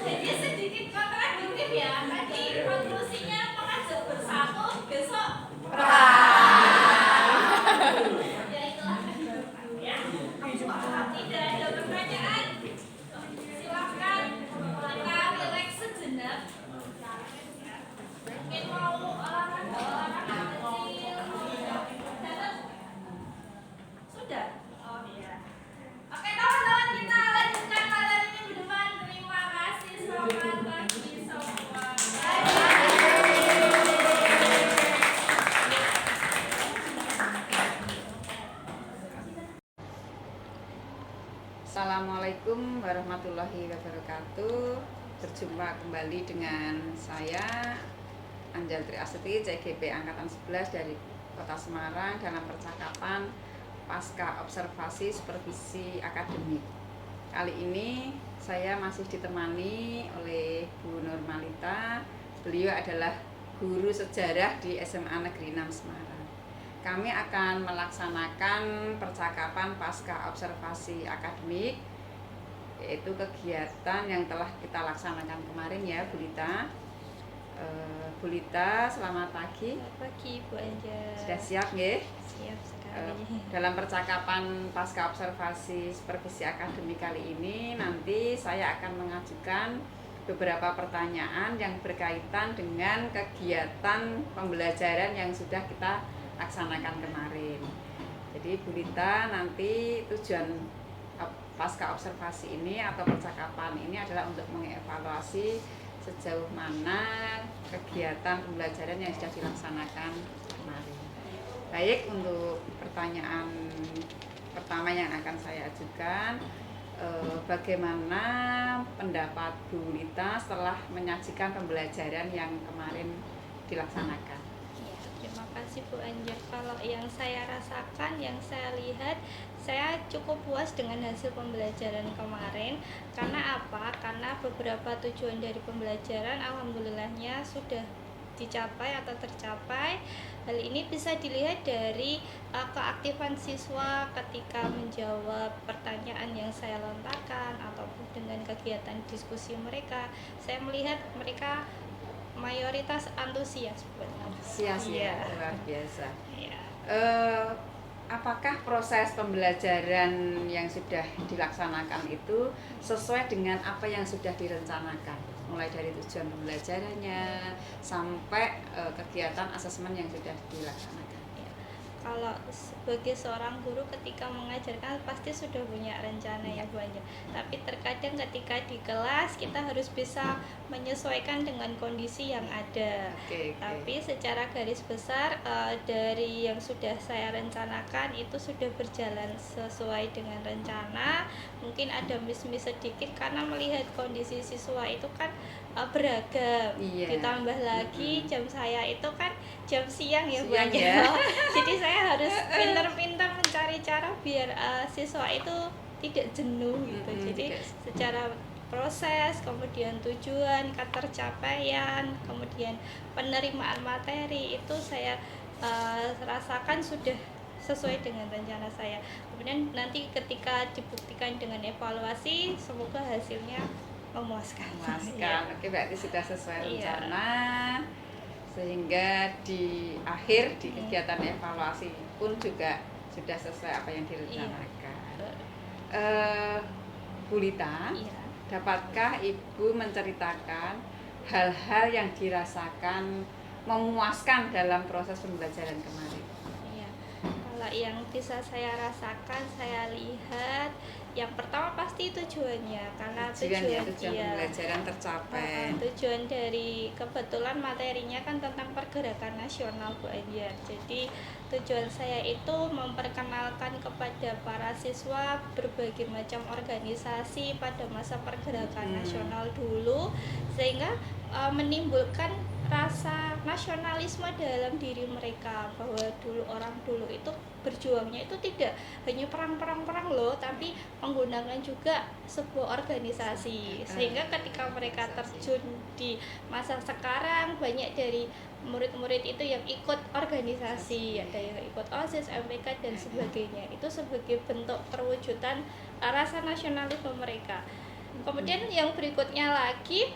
Jadi sedikit kontradiktif ya. Tadi konklusinya mengajak bersatu, besok ya itulah kehidupan ya. Tidak ada pertanyaan. Silakan kita relax sejenak. Mungkin mau olahraga kecil. Dapat? Sudah? Oh iya. Oke kawan-kawan, kita lanjutkan materi minggu depan. Terima kasih, selamat pagi semua. Assalamualaikum warahmatullahi wabarakatuh. Berjumpa kembali dengan saya Anjal Tri Astuti, CGP Angkatan 11 dari Kota Semarang dalam percakapan pasca observasi supervisi akademik. Kali ini saya masih ditemani oleh Bu Nurmalita. Beliau adalah guru sejarah di SMA Negeri 6 Semarang. Kami akan melaksanakan percakapan pasca observasi akademik, yaitu kegiatan yang telah kita laksanakan kemarin ya Bu Lita. Bu Lita, selamat pagi. Selamat pagi Bu Anjar. Sudah siap nggih? Siap sekali. Dalam percakapan pasca observasi supervisi akademik kali ini, nanti saya akan mengajukan beberapa pertanyaan yang berkaitan dengan kegiatan pembelajaran yang sudah kita laksanakan kemarin. Jadi Bu Lita, nanti tujuan pasca observasi ini atau percakapan ini adalah untuk mengevaluasi sejauh mana kegiatan pembelajaran yang sudah dilaksanakan kemarin. Baik, untuk pertanyaan pertama yang akan saya ajukan, bagaimana pendapat Bu Lita setelah menyaksikan pembelajaran yang kemarin dilaksanakan? Ya, terima kasih Bu Anjar. Kalau yang saya rasakan, yang saya lihat, saya cukup puas dengan hasil pembelajaran kemarin. Karena apa? Karena beberapa tujuan dari pembelajaran alhamdulillahnya sudah dicapai atau tercapai. Hal ini bisa dilihat dari keaktifan siswa ketika menjawab pertanyaan yang saya lontarkan ataupun dengan kegiatan diskusi mereka. Saya melihat mereka mayoritas antusias. Antusias ya, Iya. luar biasa. Ya. Apakah proses pembelajaran yang sudah dilaksanakan itu sesuai dengan apa yang sudah direncanakan, mulai dari tujuan pembelajarannya sampai kegiatan asesmen yang sudah dilaksanakan? Kalau sebagai seorang guru ketika mengajarkan pasti sudah punya rencana ya Bu Anjar. Tapi terkadang ketika di kelas kita harus bisa menyesuaikan dengan kondisi yang ada. Oke. Tapi secara garis besar dari yang sudah saya rencanakan itu sudah berjalan sesuai dengan rencana. Mungkin ada miss-miss sedikit karena melihat kondisi siswa itu kan beragam. Iya. Ditambah lagi jam saya itu kan jam siang ya Bu Siang Anjar. ya. Jadi saya harus pintar-pintar mencari cara biar siswa itu tidak jenuh gitu. Jadi secara proses, kemudian tujuan, ketercapaian, kemudian penerimaan materi itu saya rasakan sudah sesuai dengan rencana saya. Kemudian nanti ketika dibuktikan dengan evaluasi, semoga hasilnya memuaskan. Oke, berarti sudah sesuai Iya. rencana, sehingga di akhir di kegiatan evaluasi pun juga sudah sesuai apa yang direncanakan. Bu Lita, Iya. dapatkah Ibu menceritakan hal-hal yang dirasakan memuaskan dalam proses pembelajaran kemarin? yang bisa saya rasakan, saya lihat, yang pertama pasti tujuannya, karena tujuan iya. pembelajaran tercapai. Tujuan dari kebetulan materinya kan tentang pergerakan nasional Bu Anjar. Jadi tujuan saya itu memperkenalkan kepada para siswa berbagai macam organisasi pada masa pergerakan nasional dulu, sehingga menimbulkan rasa nasionalisme dalam diri mereka, bahwa orang dulu itu berjuangnya itu tidak hanya perang loh, tapi menggunakan juga sebuah organisasi, sehingga ketika mereka terjun di masa sekarang, banyak dari murid-murid itu yang ikut organisasi, ada yang ikut OSIS, MPK dan sebagainya. Itu sebagai bentuk perwujudan rasa nasionalisme mereka. Kemudian yang berikutnya lagi,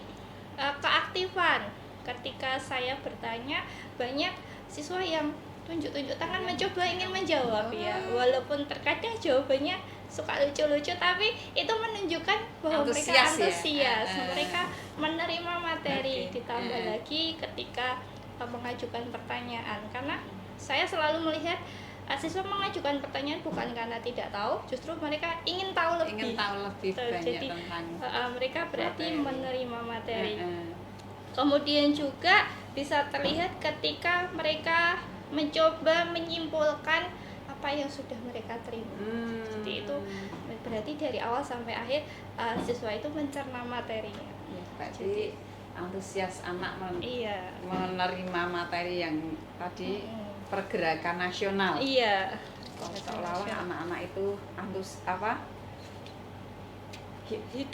keaktifan. Ketika saya bertanya, banyak siswa yang tunjuk-tunjuk tangan mencoba ingin menjawab ya, walaupun terkadang jawabannya suka lucu-lucu, tapi itu menunjukkan bahwa mereka antusias, mereka menerima materi. Ditambah lagi ketika mengajukan pertanyaan, karena saya selalu melihat siswa mengajukan pertanyaan bukan karena tidak tahu, justru mereka ingin tahu lebih banyak. Jadi mereka berarti menerima materi. Kemudian juga bisa terlihat ketika mereka mencoba menyimpulkan apa yang sudah mereka terima. Jadi itu berarti dari awal sampai akhir siswa itu mencerna materinya. Berarti antusias anak menerima materi yang tadi pergerakan nasional. Iya. Seolah-olah anak-anak itu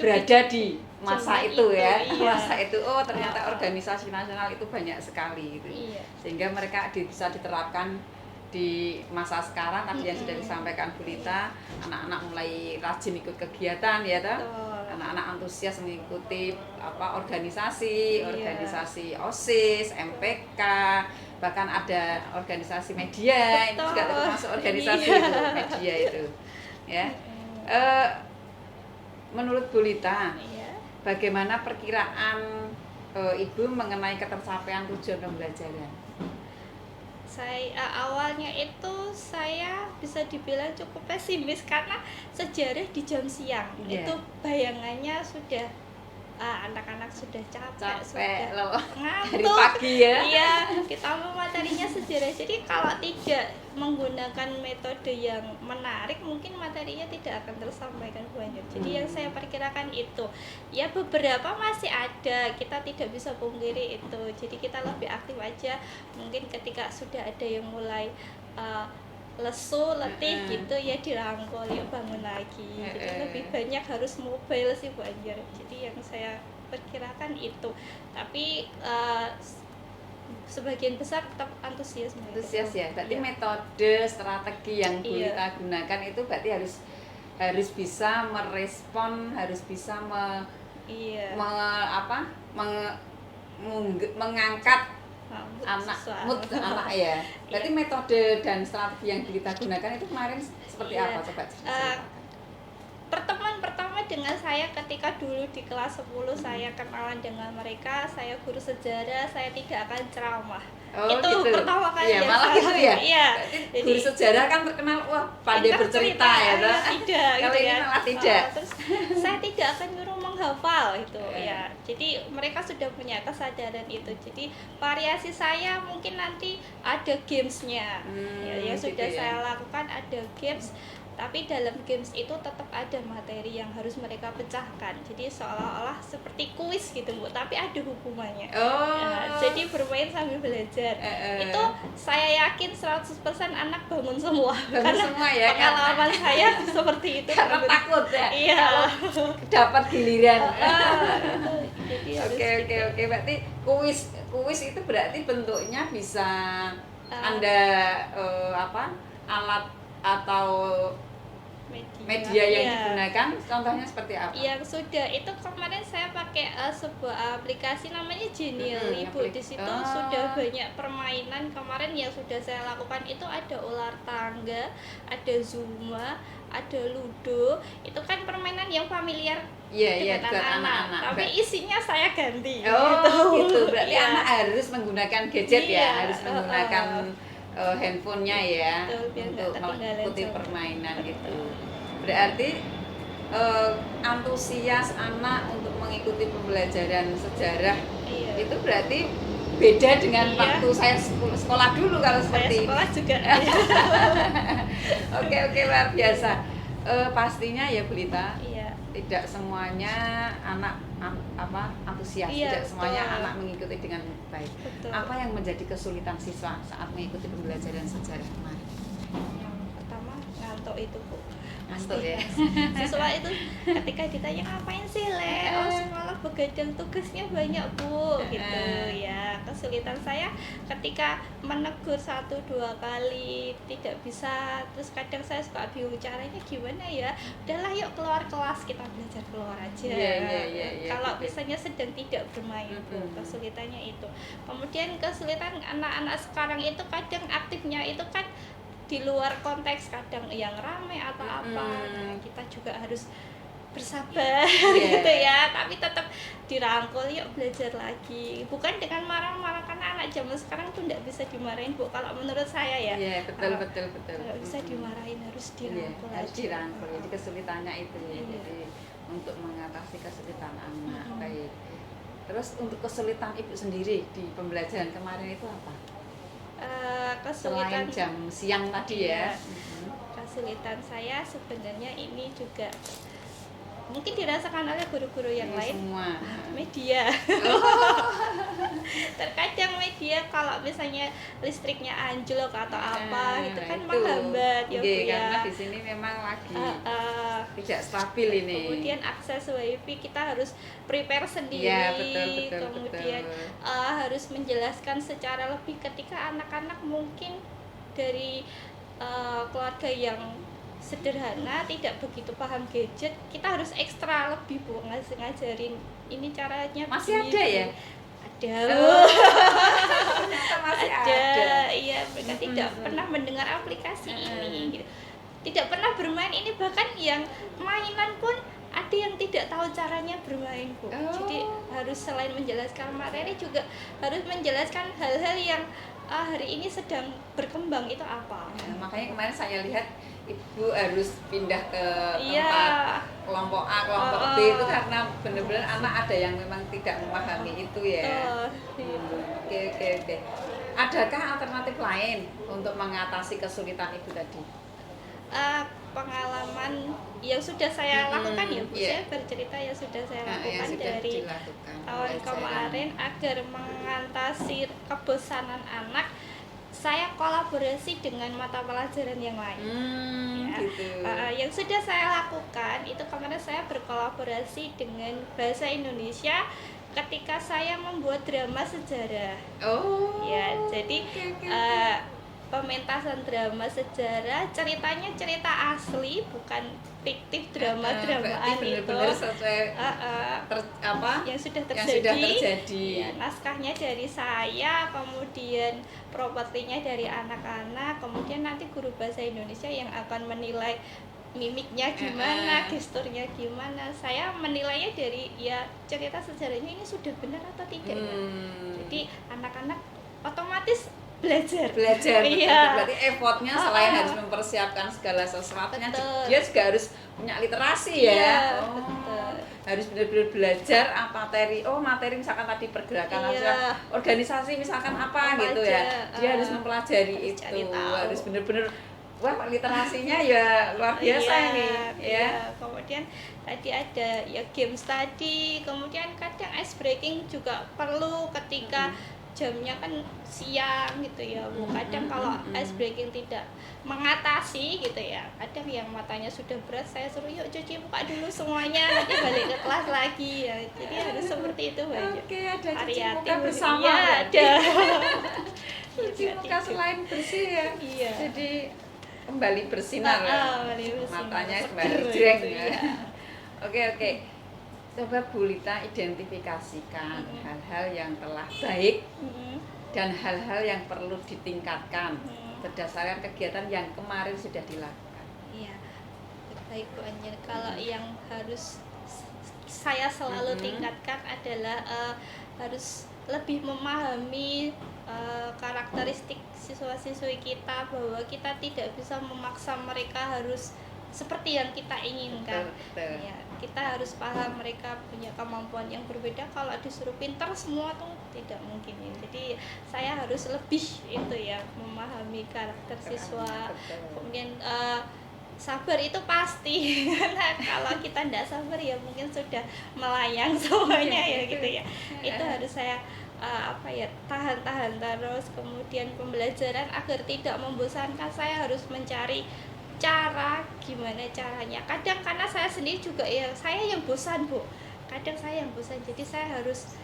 berada di masa itu ya, masa itu ternyata organisasi nasional itu banyak sekali gitu. Iya. Sehingga mereka bisa diterapkan di masa sekarang. Tadi yang sudah disampaikan Bu Lita, anak-anak mulai rajin ikut kegiatan ya toh. Anak-anak antusias mengikuti organisasi OSIS, MPK, bahkan ada organisasi media. Ini juga termasuk organisasi media itu ya. Menurut Bu Lita, bagaimana perkiraan Ibu mengenai ketercapaian tujuan pembelajaran? Awalnya itu saya bisa dibilang cukup pesimis, karena sejarah di jam siang itu bayangannya sudah anak-anak sudah capek sudah ngantuk dari pagi ya. Iya, ditambah materinya sejarah. Jadi kalau tidak menggunakan metode yang menarik, mungkin materinya tidak akan tersampaikan banyak. Jadi yang saya perkirakan itu, ya beberapa masih ada, kita tidak bisa pungkiri itu. Jadi kita lebih aktif aja. Mungkin ketika sudah ada yang mulai lesu, letih gitu ya dirangkul, ya bangun lagi. Jadi lebih banyak harus mobile sih Bu Anjar. Jadi yang saya perkirakan itu. Tapi sebagian besar tetap antusias ya. Berarti metode strategi yang Bu Lita gunakan itu berarti harus bisa merespon, harus bisa mengangkat mood anak ya. Berarti metode dan strategi yang kita gunakan itu kemarin seperti apa, coba ceritakan. Pertemuan pertama dengan saya ketika dulu di kelas 10 saya kenalan dengan mereka, saya guru sejarah, saya tidak akan ceramah. Itu gitu. Pertama kali ya, malah gitu ya. Iya. Jadi guru sejarah kan terkenal pandai bercerita ya, tidak. Kalau ini malah tidak. Terus saya tidak akan nyuruh menghafal itu ya. Jadi mereka sudah punya kesadaran itu. Jadi variasi saya mungkin nanti ada gamesnya. Yang sudah saya lakukan ada games. Tapi dalam games itu tetap ada materi yang harus mereka pecahkan. Jadi seolah-olah seperti kuis gitu Bu, tapi ada hukumannya. Jadi bermain sambil belajar. Itu saya yakin 100% anak bangun semua. Karena pengalaman saya seperti itu. Karena takut ya. Iya. Kalau dapat giliran. Oke. Berarti kuis itu berarti bentuknya bisa Anda alat atau media yang digunakan, contohnya seperti apa? Yang sudah itu kemarin saya pakai sebuah aplikasi namanya Genially Bu. Di situ sudah banyak permainan kemarin yang sudah saya lakukan. Itu ada ular tangga, ada Zuma, ada Ludo. Itu kan permainan yang familiar dengan anak-anak. Tapi isinya saya ganti. Gitu. Berarti anak harus menggunakan gadget ya, harus menggunakan handphonenya ya Betul, biar nggak untuk ketinggalan mengikuti jam. permainan gitu. Berarti antusias anak untuk mengikuti pembelajaran sejarah Iya. itu berarti beda dengan Iya. waktu saya sekolah dulu kalau Saya seperti ini. sekolah juga. Oke, luar biasa. Pastinya ya Belita, Iya. tidak semuanya anak antusias, Iya, tidak semuanya betul. anak mengikuti dengan baik. Betul. Apa yang menjadi kesulitan siswa saat mengikuti pembelajaran sejarah kemarin? Yang pertama ngantuk itu Bu. Ngantuk ya? Siswa itu ketika ditanya ngapain sih Le? Oh semalam begadang tugasnya banyak Bu gitu ya. Kesulitan saya ketika menegur 1-2 kali tidak bisa, terus kadang saya suka bingung caranya gimana ya. Udahlah yuk keluar kelas, kita belajar keluar aja. Iya, Kalau gitu. misalnya sedang tidak bermain Bu, kesulitannya itu. Kemudian kesulitan anak-anak sekarang itu kadang aktifnya itu kan di luar konteks, kadang yang ramai atau apa. Nah, kita juga harus bersabar gitu ya, tapi tetap dirangkul yuk belajar lagi, bukan dengan marah-marah, karena anak zaman sekarang tuh tidak bisa dimarahin Bu, kalau menurut saya ya. Iya, betul. Nggak bisa dimarahin, harus dirangkul Harus aja. dirangkul. Jadi kesulitannya itu ya. Iya. Jadi untuk mengatasi kesulitan anak. Baik. Terus untuk kesulitan Ibu sendiri di pembelajaran kemarin itu apa? Kesulitan Selain jam siang tadi ya. Iya. Kesulitan saya sebenarnya ini juga mungkin dirasakan oleh guru-guru yang Ini lain. semua. Media. Terkadang media kalau misalnya listriknya anjlok atau apa gitu kan Itu. menghambat ya Bu Oke, ya. karena di sini memang lagi tidak stabil ini. Kemudian akses wifi kita harus prepare sendiri. Iya, betul. Kemudian harus menjelaskan secara lebih ketika anak-anak mungkin dari keluarga yang sederhana, tidak begitu paham gadget, kita harus ekstra lebih Bu ngajarin ini caranya. Masih begini. ada ya? Ada. Ternyata masih ada. ada. Iya, mereka tidak pernah mendengar aplikasi ini gitu. Tidak pernah bermain ini, bahkan yang mainan pun ada yang tidak tahu caranya bermain Bu. Jadi harus selain menjelaskan materi juga harus menjelaskan hal-hal yang hari ini sedang berkembang itu apa. Makanya kemarin saya lihat Ibu harus pindah ke Iya. tempat kelompok A, kelompok B itu karena benar-benar anak ada yang memang tidak memahami itu ya. Oke. Adakah alternatif lain untuk mengatasi kesulitan Ibu tadi? Pengalaman yang sudah saya lakukan ya Bu, Iya. saya bercerita yang sudah saya Yang lakukan sudah dari dilakukan tahun pembelajaran. kemarin agar mengatasi kebosanan anak. Saya kolaborasi dengan mata pelajaran yang lain. Ya. Gitu. Yang sudah saya lakukan itu kemarin saya berkolaborasi dengan Bahasa Indonesia ketika saya membuat drama sejarah. Ya, jadi pementasan drama sejarah, ceritanya cerita asli, bukan fiktif drama-dramaan berarti itu. benar-benar sesuai Yang sudah yang sudah terjadi. Ya, naskahnya dari saya, kemudian propertinya dari anak-anak, kemudian nanti guru bahasa Indonesia yang akan menilai mimiknya gimana, gesturnya gimana. Saya menilainya dari ya cerita sejarahnya ini sudah benar atau tidak. Jadi anak-anak otomatis belajar betul. Iya. Berarti effortnya selain harus mempersiapkan segala sesuatunya, Betul. dia juga harus punya literasi ya. Iya, betul. Harus benar-benar belajar materi misalkan tadi pergerakan Iya. harusnya organisasi misalkan apa gitu ya. aja, Dia harus mempelajari harus itu, cari tahu. harus benar-benar wah literasinya ya luar biasa ini ya. Kemudian tadi ada ya game study, kemudian kadang ice breaking juga perlu ketika jamnya kan siang gitu ya Bu. Kadang kalau ice breaking tidak mengatasi gitu ya, kadang yang matanya sudah berat saya suruh yuk cuci muka dulu semuanya, nanti balik ke kelas lagi ya. Jadi harus seperti itu banyak. Oke, ada cuci Variatif. muka bersama Iya, berarti. ada. Cuci muka selain bersih ya. Iya. Jadi kembali bersinar ya. Matanya kembali jreng ya. Oke. Coba Bu Lita identifikasikan hal-hal yang telah baik dan hal-hal yang perlu ditingkatkan berdasarkan kegiatan yang kemarin sudah dilakukan. Iya, baik Bu Anjar. Kalau yang harus saya selalu tingkatkan adalah harus lebih memahami karakteristik siswa-siswi kita, bahwa kita tidak bisa memaksa mereka harus seperti yang kita inginkan. Betul. Ya, kita harus paham mereka punya kemampuan yang berbeda. Kalau disuruh pintar semua tuh tidak mungkin ya. Jadi saya harus lebih itu ya, memahami karakter siswa. Betul. Kemudian sabar itu pasti karena kalau kita tidak sabar ya mungkin sudah melayang semuanya ya gitu ya. Itu harus saya tahan terus. Kemudian pembelajaran agar tidak membosankan, saya harus mencari cara gimana caranya. Kadang karena saya sendiri juga ya, saya yang bosan Bu, kadang saya yang bosan, jadi saya harus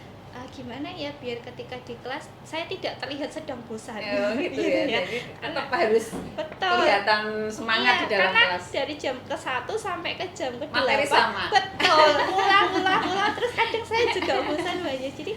gimana ya biar ketika di kelas saya tidak terlihat sedang bosan. Gitu ya. Jadi tetap harus betul kelihatan semangat di dalam karena kelas. dari jam ke-1 sampai ke jam ke-8 Materi sama. betul, ulang terus kadang saya juga bosan banyak. Jadi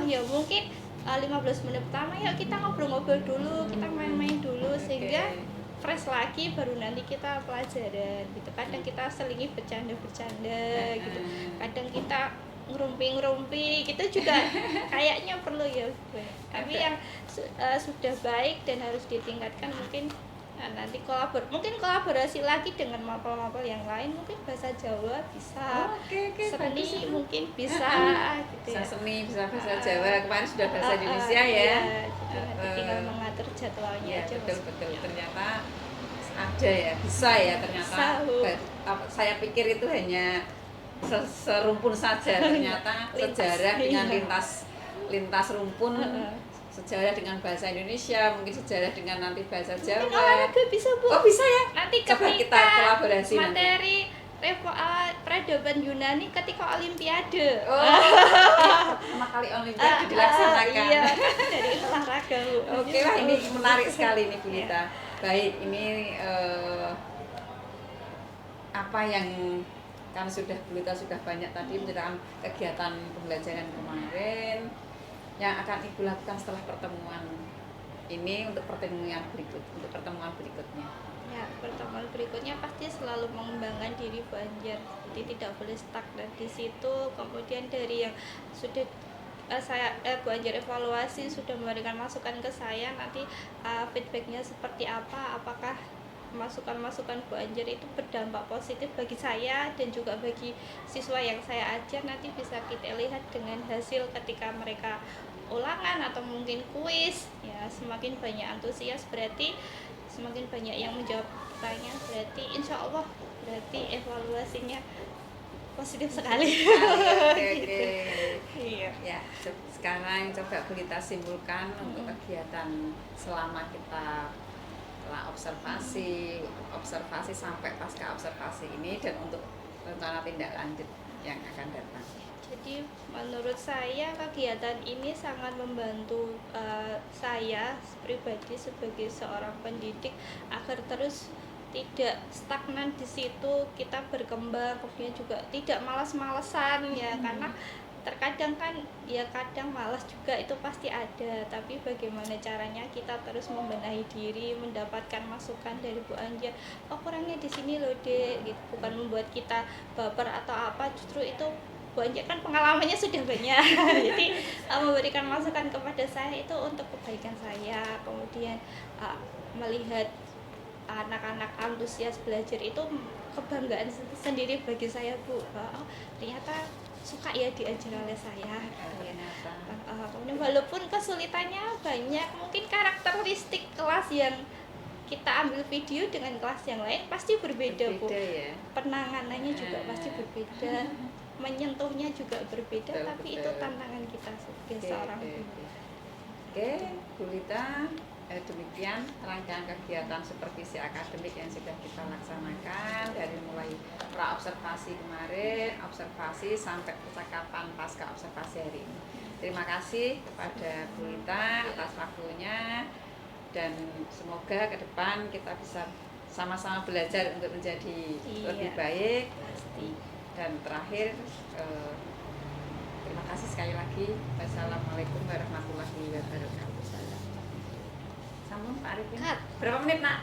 ya mungkin 15 menit pertama ya kita ngobrol-ngobrol dulu, kita main-main dulu sehingga fresh lagi, baru nanti kita pelajaran gitu. Kadang kita selingi bercanda-bercanda gitu, kadang kita ngerumpi gitu juga kayaknya perlu ya Bu. Tapi yang sudah baik dan harus ditingkatkan mungkin nanti kolaborasi lagi dengan mapel-mapel yang lain, mungkin bahasa Jawa bisa, seni mungkin bisa gitu Bisa ya. seni, bisa bahasa Jawa, kemarin sudah bahasa Indonesia ya. Jadi nanti tinggal mengatur jadwalnya Ya, aja. betul. Ternyata ada ya, bisa ya ternyata. Saya pikir itu hanya serumpun saja, ternyata sejarah dengan lintas rumpun, sejarah dengan bahasa Indonesia, mungkin sejarah dengan nanti bahasa Jawa. Mungkin olahraga bisa Bu. Oh bisa ya. Nanti Coba ketika kita kolaborasi nanti. materi peradaban Yunani ketika Olimpiade. Pertama kali Olimpiade dilaksanakan. Iya, dari olahraga Bu. Oke lah, ini menarik sekali nih Bu Lita. Baik, ini apa yang kan sudah Bu Lita sudah banyak tadi menceritakan kegiatan pembelajaran kemarin yang akan Ibu lakukan setelah pertemuan ini untuk pertemuan berikutnya. Ya, pertemuan berikutnya pasti selalu mengembangkan diri Bu Anjar. Jadi tidak boleh stuck di situ. Kemudian dari yang sudah Bu Anjar evaluasi, sudah memberikan masukan ke saya, nanti feedbacknya seperti apa, apakah masukan-masukan Bu Anjar itu berdampak positif bagi saya dan juga bagi siswa yang saya ajar. Nanti bisa kita lihat dengan hasil ketika mereka ulangan atau mungkin kuis ya. Semakin banyak antusias berarti semakin banyak yang menjawab pertanyaan, berarti insya Allah berarti evaluasinya positif sekali. Oke. Iya. Ya, sekarang coba Bu Lita simpulkan untuk kegiatan selama kita telah observasi sampai pasca observasi ini dan untuk rencana tindak lanjut yang akan datang. Jadi menurut saya kegiatan ini sangat membantu saya pribadi sebagai seorang pendidik agar terus tidak stagnan di situ, kita berkembang, kemudian juga tidak malas-malesan ya, karena terkadang kan ya kadang malas juga itu pasti ada, tapi bagaimana caranya kita terus membenahi diri, mendapatkan masukan dari Bu Anja, oh kurangnya di sini loh Dek, gitu. Bukan membuat kita baper atau apa, justru itu Bu Anja kan pengalamannya sudah banyak jadi memberikan masukan kepada saya itu untuk kebaikan saya. Kemudian melihat anak-anak antusias belajar itu kebanggaan sendiri bagi saya Bu, ternyata suka ya diajar oleh saya. Kemudian walaupun kesulitannya banyak, mungkin karakteristik kelas yang kita ambil video dengan kelas yang lain pasti berbeda Bu. Ya? Penanganannya juga pasti berbeda, menyentuhnya juga berbeda, tapi itu tantangan kita sebagai seorang guru. Oke, Bu Lita, demikian rangkaian kegiatan supervisi akademik yang sudah kita laksanakan dari mulai pra-observasi kemarin, observasi sampai percakapan pasca observasi hari ini. Terima kasih kepada Bu Lita atas waktunya dan semoga ke depan kita bisa sama-sama belajar untuk menjadi lebih baik. Pasti. Dan terakhir, terima kasih sekali lagi. Wassalamualaikum warahmatullahi wabarakatuh. Sambung Pak Arifin. Berapa menit Nak?